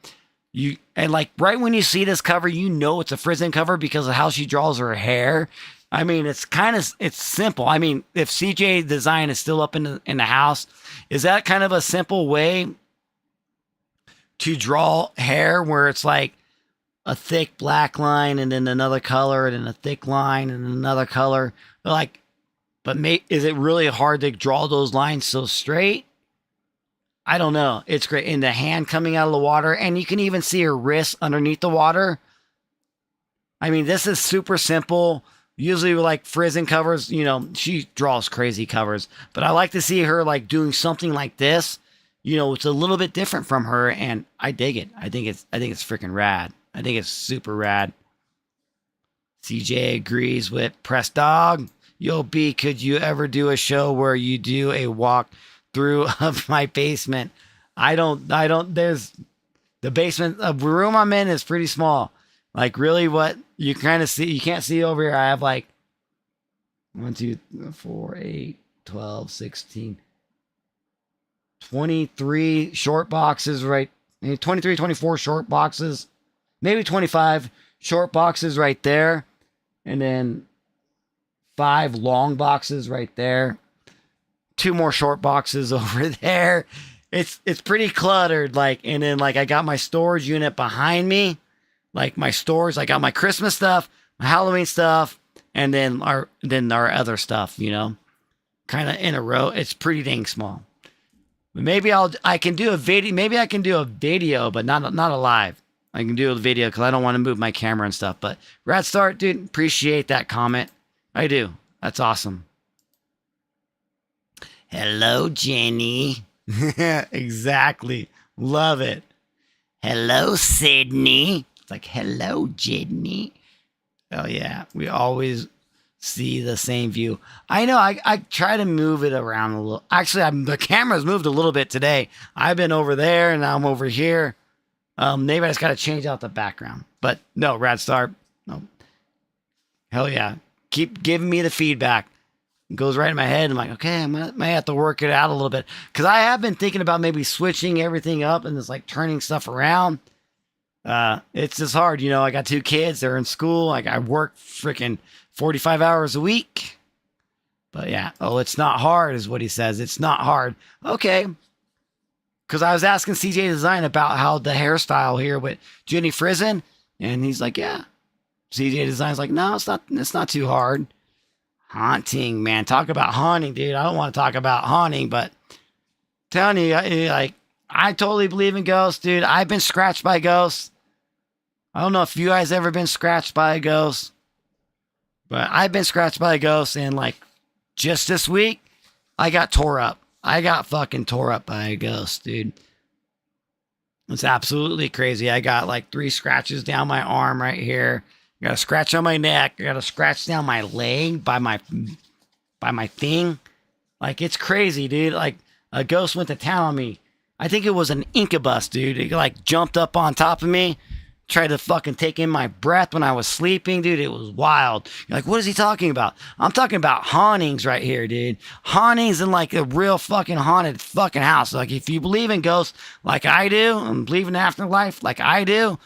Speaker 1: right when you see this cover, it's a Frizzen cover because of how she draws her hair. I mean, it's simple. I mean, if CJ Design is still up in the house, is that kind of a simple way to draw hair where it's like a thick black line and then another color and then a thick line and another color? Like, is it really hard to draw those lines so straight? I don't know. It's great. And the hand coming out of the water, and you can even see her wrist underneath the water. I mean, this is super simple. Usually like Frizzen covers, she draws crazy covers, but I like to see her like doing something like this. It's a little bit different from her, and I dig it. I think it's freaking rad. I think it's super rad. CJ agrees with Press Dog. Yo, B, could you ever do a show where you do a walk through of my basement? There's the basement, the room I'm in is pretty small. Like, really, what you kind of see, you can't see over here. I have like 1, 2, 4, 8, 12, 16, 23 short boxes, right? 23, 24 short boxes, maybe 25 short boxes right there. And then 5 long boxes right there. 2 more short boxes over there. It's pretty cluttered. Like, and then like I got my storage unit behind me. Like my stores, I got my Christmas stuff, my Halloween stuff, and then our other stuff, kind of in a row. It's pretty dang small. But maybe I can do a video. Maybe I can do a video, but not a live. I can do a video because I don't want to move my camera and stuff. But Rat Start, dude, appreciate that comment. I do. That's awesome. Hello, Jenny. Exactly. Love it. Hello, Sydney. Like, hello, Jenny. Oh, yeah. We always see the same view. I know. I try to move it around a little. Actually, the camera's moved a little bit today. I've been over there, and now I'm over here. Maybe I just got to change out the background. But, no, Radstar. No. Hell, yeah. Keep giving me the feedback. It goes right in my head. I'm like, okay, I might have to work it out a little bit. Because I have been thinking about maybe switching everything up and just, like, turning stuff around. It's just hard, I got 2 kids, they're in school, like I work freaking 45 hours a week. But yeah, it's not hard is what he says. It's not hard. Okay. Cause I was asking CJ Design about how the hairstyle here with Jenny Frizzen, and he's like, yeah. CJ Design's like, no, it's not too hard. Haunting, man. Talk about haunting, dude. I don't want to talk about haunting, but telling you, like, I totally believe in ghosts, dude. I've been scratched by ghosts. I don't know if you guys ever been scratched by a ghost, but I've been scratched by a ghost, and like just this week, I got tore up. I got fucking tore up by a ghost, dude. It's absolutely crazy. I got like 3 scratches down my arm right here. I got a scratch on my neck. I got a scratch down my leg by my thing. Like, it's crazy, dude. Like, a ghost went to town on me. I think it was an incubus, dude. It like jumped up on top of me, tried to fucking take in my breath when I was sleeping, dude. It was wild. You're like, what is he talking about? I'm talking about hauntings right here, dude. Hauntings in like a real fucking haunted fucking house. Like, if you believe in ghosts like I do, and believe in afterlife like I do,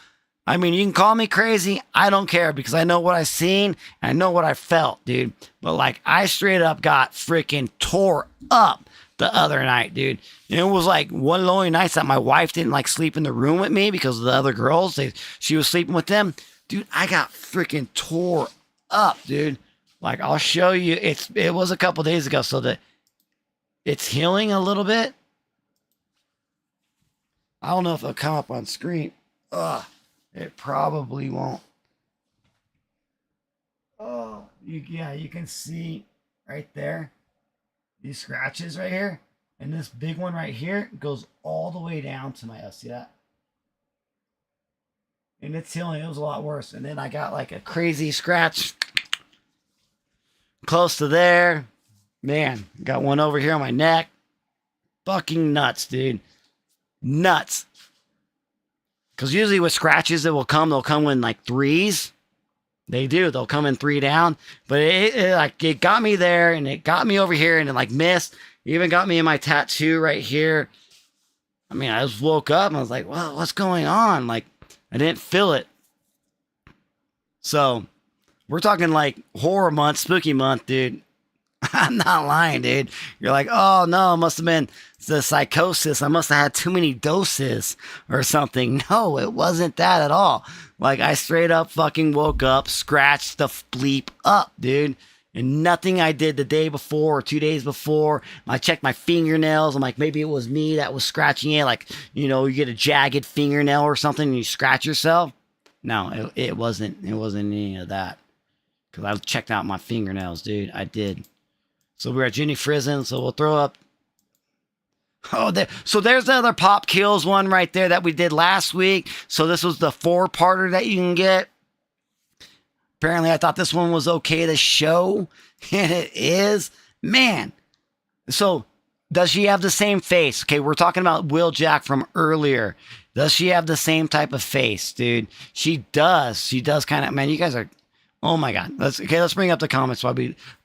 Speaker 1: I mean, you can call me crazy. I don't care, because I know what I've seen and I know what I felt, dude. But like, I straight up got freaking tore up the other night, dude. And it was like one of the only nights that my wife didn't like sleep in the room with me because of the other girls. She was sleeping with them. Dude, I got freaking tore up, dude. Like, I'll show you. It was a couple days ago, so that it's healing a little bit. I don't know if it'll come up on screen. Ugh, it probably won't. Oh, yeah, you can see right there. These scratches right here, and this big one right here goes all the way down to my, see that? And it's healing. It was a lot worse. And then I got like a crazy scratch close to there. Man, got one over here on my neck. Fucking nuts, dude. Nuts. Because usually with scratches that will come, they'll come in like 3s. They do. They'll come in 3 down. But it got me there, and it got me over here, and it like missed. It even got me in my tattoo right here. I mean, I just woke up and I was like, well, what's going on? Like, I didn't feel it. So, we're talking like horror month, spooky month, dude. I'm not lying, dude. You're like, oh no, it must have been the psychosis. I must have had too many doses or something. No, it wasn't that at all. Like, I straight up fucking woke up, scratched the bleep up, dude. And nothing I did the day before or 2 days before. I checked my fingernails. I'm like, maybe it was me that was scratching it. Like, you know, you get a jagged fingernail or something and you scratch yourself. No, it wasn't. It wasn't any of that. Because I checked out my fingernails, dude. I did. So we're at Jenny Frizzen, so we'll throw up. Oh, so there's the other Pop Kills one right there that we did last week. So this was the 4-parter that you can get. Apparently, I thought this one was okay to show, and it is. Man. So, does she have the same face? Okay, we're talking about Will Jack from earlier. Does she have the same type of face, dude? She does. She does kind of. Man, you guys are. Oh my God. Let's bring up the comments while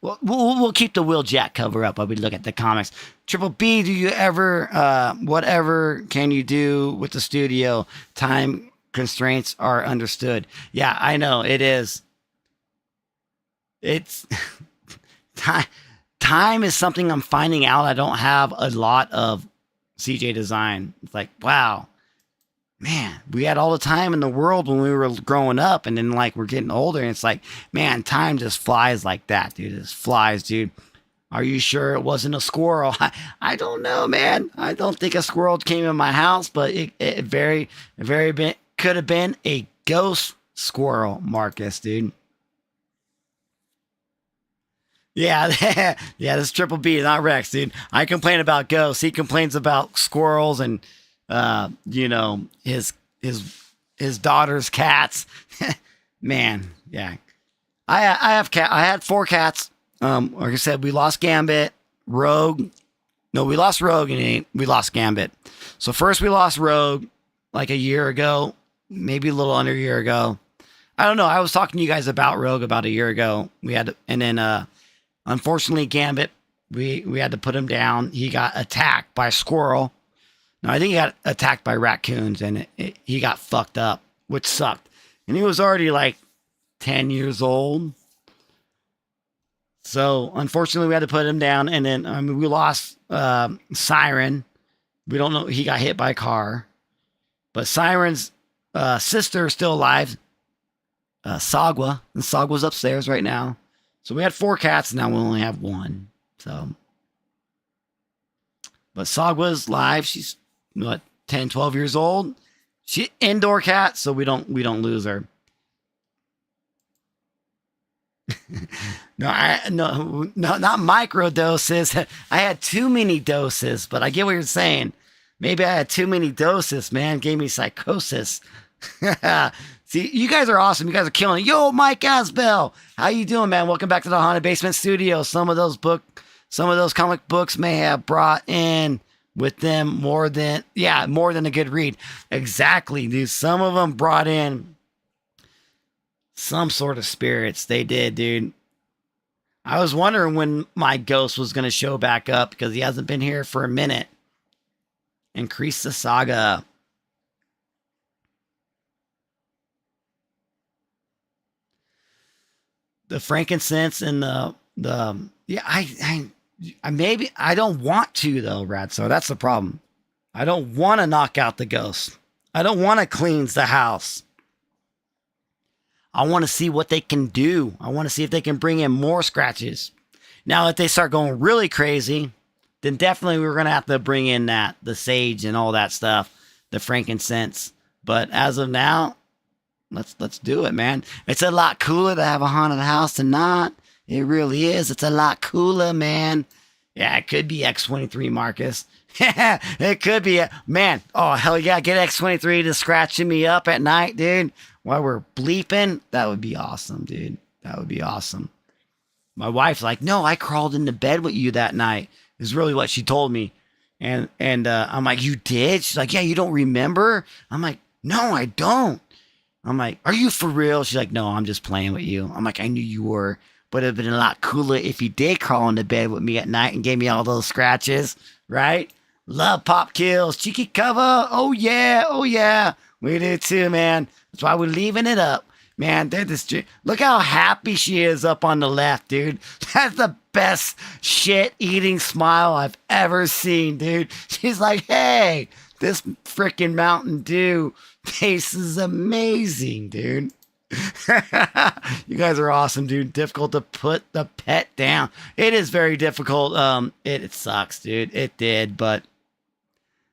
Speaker 1: we'll keep the Will Jack cover up while we look at the comics. Triple B, do you ever, whatever can you do with the studio? Time constraints are understood. Yeah, I know it is. It's time is something I'm finding out. I don't have a lot of CJ design. It's like, wow. Man, we had all the time in the world when we were growing up, and then like we're getting older, and it's like, man, time just flies like that, dude. It just flies, dude. Are you sure it wasn't a squirrel? I don't know, man. I don't think a squirrel came in my house, but it very could have been a ghost squirrel, Marcus, dude. Yeah, yeah, this is Triple B, not Rex, dude. I complain about ghosts. He complains about squirrels and you know, his daughter's cats. Man, yeah. I had 4 cats. Like I said, we lost Gambit, Rogue. No, we lost Rogue and we lost Gambit. So first we lost Rogue like a year ago, maybe a little under a year ago. I don't know. I was talking to you guys about Rogue about a year ago. And then unfortunately Gambit, we had to put him down. He got attacked by a squirrel. No, I think he got attacked by raccoons, and he got fucked up, which sucked. And he was already like 10 years old. So, unfortunately, we had to put him down. And then, we lost Siren. We don't know. He got hit by a car. But Siren's sister is still alive. Sagwa. And Sagwa's upstairs right now. So we had 4 cats, now we only have 1. So, but Sagwa's live. She's what, 10, 12 years old. She indoor cat, so we don't lose her. No, not micro doses. I had too many doses, but I get what you're saying. Maybe I had too many doses, man. Gave me psychosis. See, you guys are awesome. You guys are killing it. Yo, Mike Asbell. How you doing, man? Welcome back to the Haunted Basement Studio. Some of those comic books may have brought in with them more than a good read. Exactly, dude. Some of them brought in some sort of spirits. They did, dude. I was wondering when my ghost was going to show back up because he hasn't been here for a minute. Increase the saga. The frankincense and I don't want to though, Radso. That's the problem. I don't want to knock out the ghost. I don't want to cleanse the house. I want to see what they can do. I want to see if they can bring in more scratches. Now, if they start going really crazy, then definitely we're going to have to bring in the sage and all that stuff, the frankincense. But as of now, let's do it, man. It's a lot cooler to have a haunted house than not. It really is. It's a lot cooler, man. Yeah, it could be X-23, Marcus. It could be. Man, oh, hell yeah. Get X-23 to scratching me up at night, dude. While we're bleeping. That would be awesome, dude. That would be awesome. My wife's like, no, I crawled into bed with you that night. Is really what she told me. And I'm like, you did? She's like, yeah, you don't remember? I'm like, no, I don't. I'm like, are you for real? She's like, no, I'm just playing with you. I'm like, I knew you were. But it'd been a lot cooler if you did crawl into bed with me at night and gave me all those scratches, right? Love pop kills. Cheeky cover. Oh, yeah. Oh, yeah. We do too, man. That's why we're leaving it up. Man, look how happy she is up on the left, dude. That's the best shit-eating smile I've ever seen, dude. She's like, hey, this freaking Mountain Dew tastes amazing, dude. You guys are awesome, dude. Difficult to put the pet down. It is very difficult. It sucks, dude. It did, but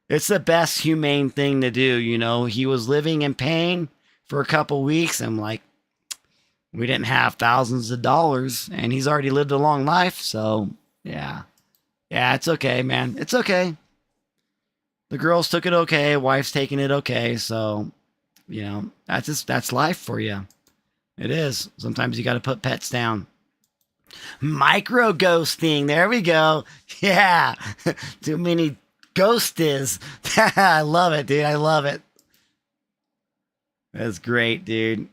Speaker 1: it's the best humane thing to do. You know, he was living in pain for a couple weeks. I'm like, we didn't have thousands of dollars, and he's already lived a long life. So yeah, it's okay, man. It's okay. The girls took it okay. Wife's taking it okay. So, you know, that's life for you. It is. Sometimes you got to put pets down. Micro ghosting. There we go. Yeah. Too many ghosties. I love it, dude. I love it. That's great, dude.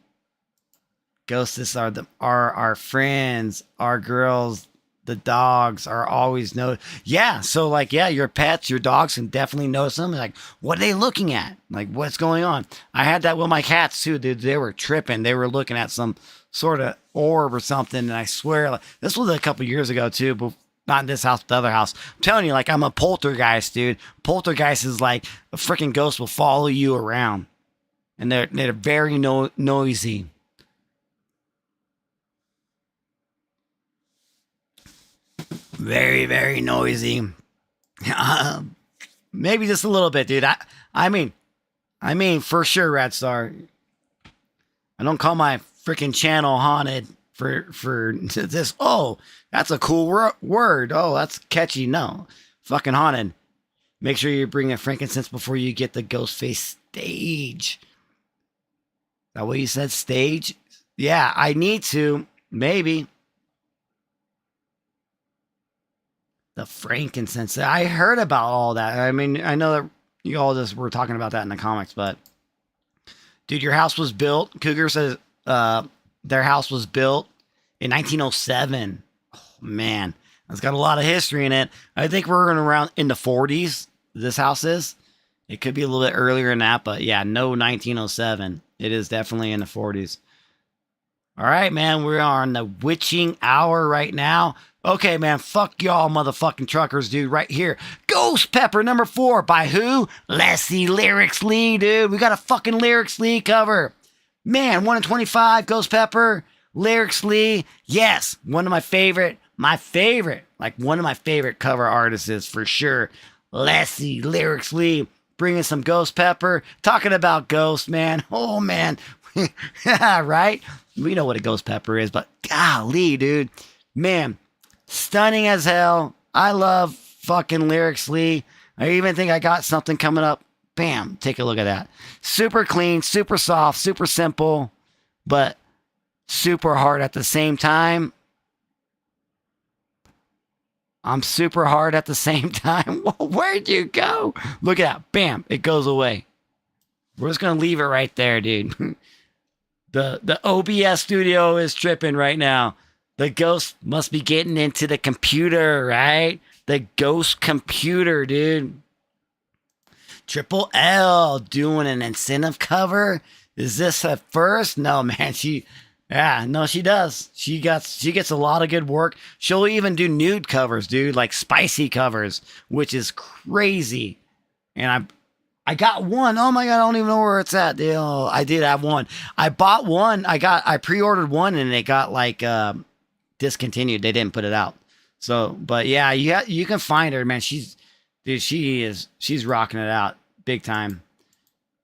Speaker 1: Ghosts are our friends, our girls, the dogs are always yeah. So like, yeah, your pets, your dogs can definitely notice them. Like, what are they looking at? Like, what's going on? I had that with my cats too, dude. They were tripping. They were looking at some sort of orb or something. And I swear, like, this was a couple years ago too, but not in this house, but the other house. I'm telling you, like, I'm a poltergeist, dude. Poltergeist is like a freaking ghost will follow you around. And they're very noisy. Very, very noisy. Maybe just a little bit, dude. I mean, for sure, Radstar. I don't call my freaking channel haunted for this. Oh, that's a cool word. Oh, that's catchy. No, fucking haunted. Make sure you bring a frankincense before you get the ghost face stage. Is that what you said? Stage? Yeah, I need to. Maybe. The frankincense. I heard about all that. I mean, I know that you all just were talking about that in the comics, but dude, your house was built. Cougar says their house was built in 1907. Oh, man, it's got a lot of history in it. I think we're around in the 40s. This house is. It could be a little bit earlier than that, but yeah, no 1907. It is definitely in the 40s. All right, man, we are on the witching hour right now. Okay, man, fuck y'all motherfucking truckers, dude, right here. Ghost Pepper number 4 by who? Lesley Leirix Li, dude. We got a fucking Leirix Li cover. Man, 1 in 25, Ghost Pepper. Leirix Li, yes, one of my favorite, like one of my favorite cover artists is for sure. Lesley Leirix Li, bringing some ghost pepper, talking about ghost, man. Oh, man. Right? We know what a ghost pepper is, but golly, dude. Man, stunning as hell. I love fucking Leirix Li. I even think I got something coming up. Bam, take a look at that. Super clean, super soft, super simple, but super hard at the same time. I'm super hard at the same time. Where'd you go? Look at that. Bam, it goes away. We're just going to leave it right there, dude. The OBS studio is tripping right now. The ghost must be getting into the computer, right? The ghost computer, dude. Triple L doing an incentive cover. Is this at first? No, man. She does. She gets a lot of good work. She'll even do nude covers, dude, like spicy covers, which is crazy. And I got one. Oh my god, I don't even know where it's at. Oh, I did have one. I bought one. I pre-ordered one and it got like discontinued. They didn't put it out. So, but yeah, you can find her, man. She's rocking it out big time.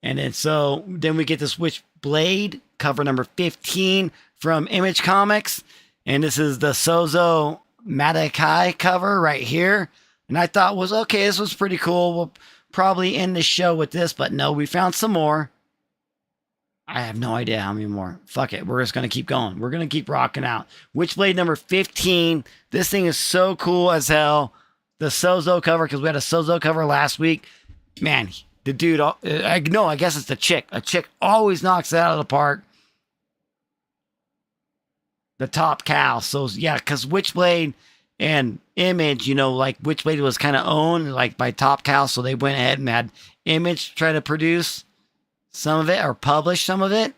Speaker 1: And then we get this Witchblade cover number 15 from Image Comics. And this is the Sozo Madakai cover right here. And I thought was, okay, this was pretty cool. We'll probably end the show with this, but no, we found some more. I have no idea how many more. Fuck it. We're just going to keep going. We're going to keep rocking out. Witchblade number 15. This thing is so cool as hell. The Sozo cover, because we had a Sozo cover last week. Man, the dude, I guess it's the chick. A chick always knocks it out of the park. The top cow. So, yeah, because Witchblade and Image, like Witchblade was kind of owned like by Top Cow. So they went ahead and had Image try to produce some of it or publish some of it.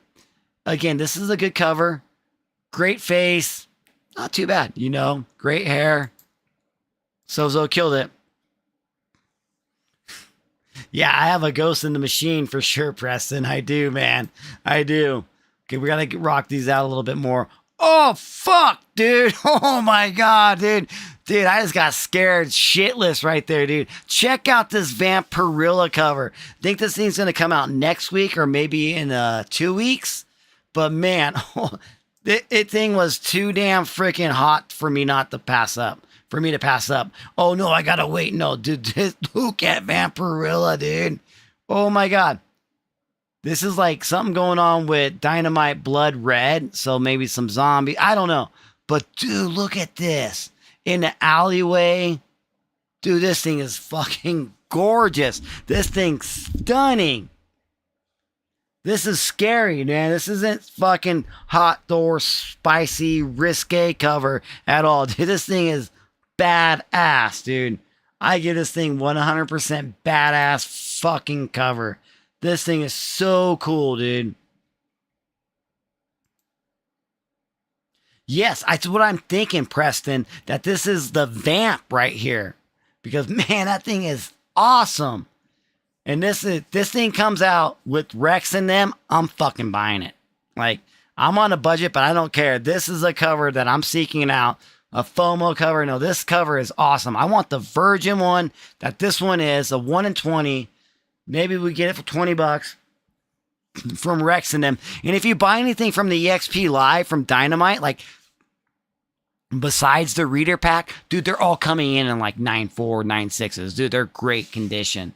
Speaker 1: Again, this is a good cover. Great face. Not too bad, Great hair. Sozo killed it. Yeah, I have a ghost in the machine for sure, Preston. I do, man. I do. Okay, we got to rock these out a little bit more. Oh, fuck, dude. Oh, my God, dude. Dude, I just got scared shitless right there, dude. Check out this Vampirella cover. Think this thing's going to come out next week or maybe in 2 weeks. But, man, it thing was too damn freaking hot for me not to pass up. For me to pass up. Oh, no, I got to wait. No, dude, look at Vampirella, dude. Oh, my God. This is like something going on with Dynamite Blood Red. So maybe some zombie. I don't know. But, dude, look at this. In the alleyway. Dude, this thing is fucking gorgeous. This thing's stunning. This is scary, man. This isn't fucking hot door, spicy, risque cover at all. Dude, this thing is badass, dude. I give this thing 100% badass fucking cover. This thing is so cool, dude. Yes, that's what I'm thinking, Preston, that this is the Vamp right here. Because, man, that thing is awesome. And this thing comes out with Rex in them, I'm fucking buying it. Like, I'm on a budget, but I don't care. This is a cover that I'm seeking out. A FOMO cover. No, this cover is awesome. I want the Virgin one that this one is, a 1 in 20. Maybe we get it for $20 from Rex and them. And if you buy anything from the EXP Live from Dynamite, like besides the reader pack, dude, they're all coming in like 9.4, 9.6s. Dude, they're great condition.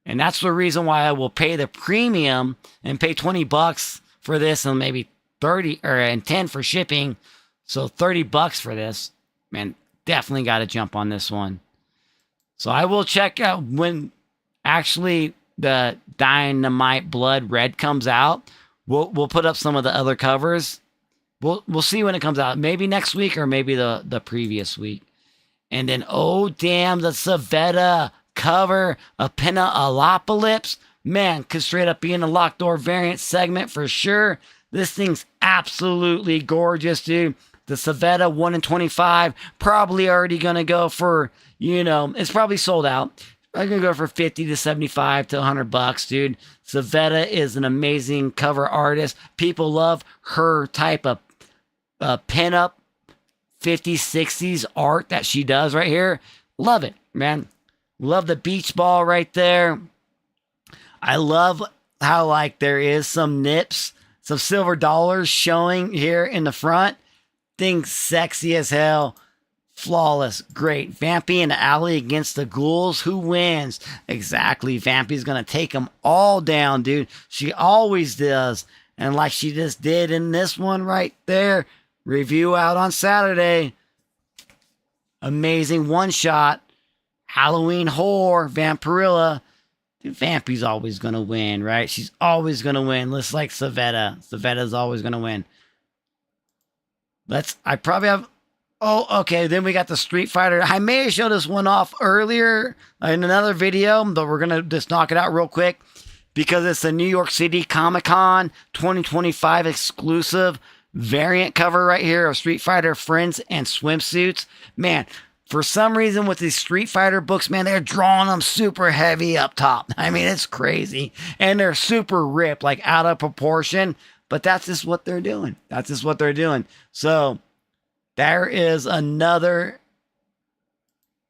Speaker 1: And that's the reason why I will pay the premium and pay $20 for this and maybe 30 or and 10 for shipping. So $30 for this. Man, definitely got to jump on this one. So I will check out when actually the Dynamite Blood Red comes out. We'll put up some of the other covers. We'll see when it comes out. Maybe next week or maybe the previous week. And then, oh damn, the Savetta cover of Penalopolis. Man, could straight up be in the locked door variant segment for sure. This thing's absolutely gorgeous, dude. The Savetta 1 in 25, probably already going to go for, it's probably sold out. I'm going to go for 50 to 75 to $100, dude. Savetta is an amazing cover artist. People love her type of pin-up 50s, 60s art that she does right here. Love it, man. Love the beach ball right there. I love how, like, there is some nips, some silver dollars showing here in the front. Thing sexy as hell. Flawless. Great. Vampi in the alley against the ghouls. Who wins? Exactly. Vampi's going to take them all down, dude. She always does. And like she just did in this one right there. Review out on Saturday. Amazing one shot. Halloween whore. Vampirella. Dude, Vampi's always going to win, right? She's always going to win. Just like Savetta. Savetta's always going to win. I probably have... Oh, okay. Then we got the Street Fighter. I may have showed this one off earlier in another video, but we're going to just knock it out real quick because it's the New York City Comic-Con 2025 exclusive variant cover right here of Street Fighter Friends and swimsuits. Man, for some reason with these Street Fighter books, man, they're drawing them super heavy up top. I mean, it's crazy. And they're super ripped, like out of proportion. But that's just what they're doing. That's just what they're doing. So... there is another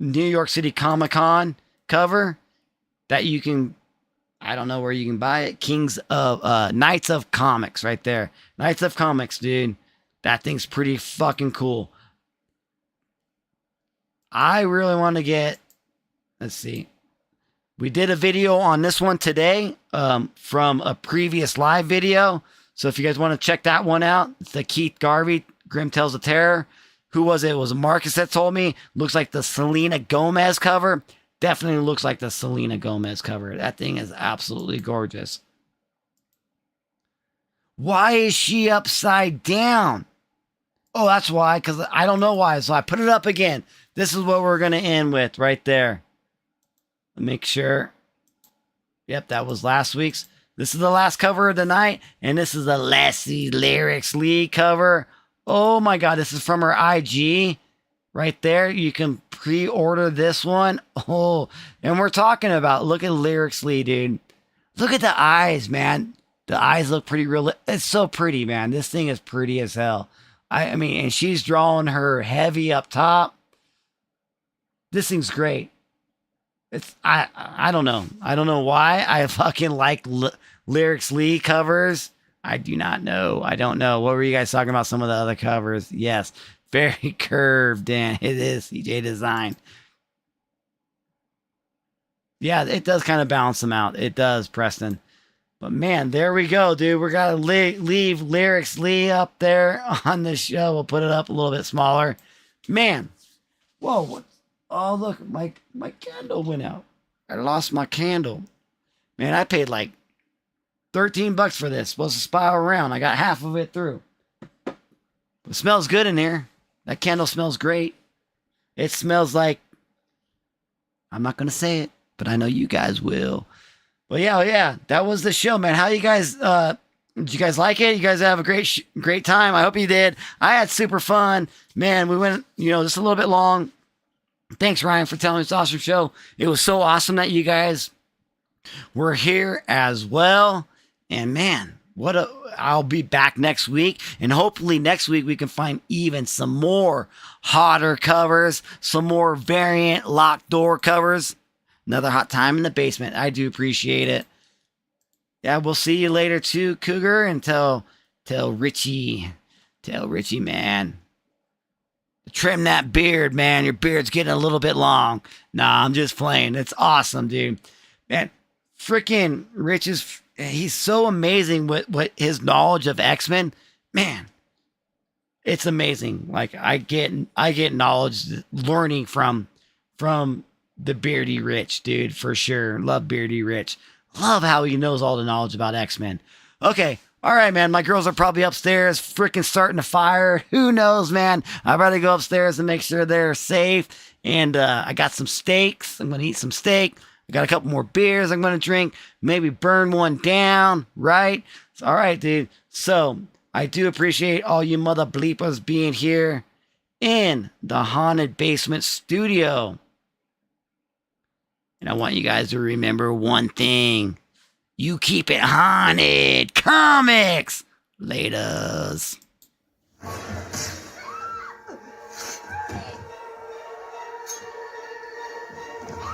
Speaker 1: New York City Comic-Con cover that you can, I don't know where you can buy it. Knights of Comics right there. Knights of Comics, dude. That thing's pretty fucking cool. I really want to get, let's see. We did a video on this one today from a previous live video. So if you guys want to check that one out, it's the Keith Garvey Grim Tales of Terror. Who was it? It was Marcus that told me. Looks like the Selena Gomez cover. Definitely looks like the Selena Gomez cover. That thing is absolutely gorgeous. Why is she upside down? Oh, that's why. Because I don't know why. So I put it up again. This is what we're going to end with right there. Make sure. Yep, that was last week's. This is the last cover of the night. And this is the Lesley Leirix Li cover. Oh my God, this is from her IG right there. You can pre-order this one. Oh, and we're talking about, look at Leirix Li, dude. Look at the eyes, man. The eyes look pretty real. It's so pretty, man. This thing is pretty as hell. I mean, and she's drawing her heavy up top. This thing's great. I don't know. I don't know why I fucking like Leirix Li covers. I do not know. I don't know. What were you guys talking about? Some of the other covers. Yes. Very curved, Dan. It is CJ design. Yeah, it does kind of balance them out. It does, Preston. But man, there we go, dude. We're going to leave Leirix Li up there on the show. We'll put it up a little bit smaller. Man. Whoa. What? Oh, look. My candle went out. I lost my candle. Man, I paid like $13 for this. Supposed to spiral around. I got half of it through. It smells good in here. That candle smells great. It smells like, I'm not going to say it, but I know you guys will. But yeah, that was the show, man. How you guys, did you guys like it? You guys have a great time. I hope you did. I had super fun. Man, we went, just a little bit long. Thanks, Ryan, for telling me this awesome show. It was so awesome that you guys were here as well. And man, I'll be back next week. And hopefully next week we can find even some more hotter covers, some more variant locked door covers. Another hot time in the basement. I do appreciate it. Yeah, we'll see you later too, Cougar. And tell Richie, man. Trim that beard, man. Your beard's getting a little bit long. Nah, I'm just playing. It's awesome, dude. Man, freaking Rich he's so amazing with his knowledge of X-Men. Man, it's amazing. Like I get knowledge, learning from the Beardy Rich, dude, for sure. Love Beardy Rich. Love how he knows all the knowledge about X-Men. Okay. All right, man. My girls are probably upstairs freaking starting a fire. Who knows, man? I'd rather go upstairs and make sure they're safe. And I got some steaks. I'm going to eat some steak. I got a couple more beers I'm going to drink. Maybe burn one down, right? All right, dude. So I do appreciate all you mother bleepers being here in the Haunted Basement Studio. And I want you guys to remember one thing. You keep it haunted. Comics. Laters.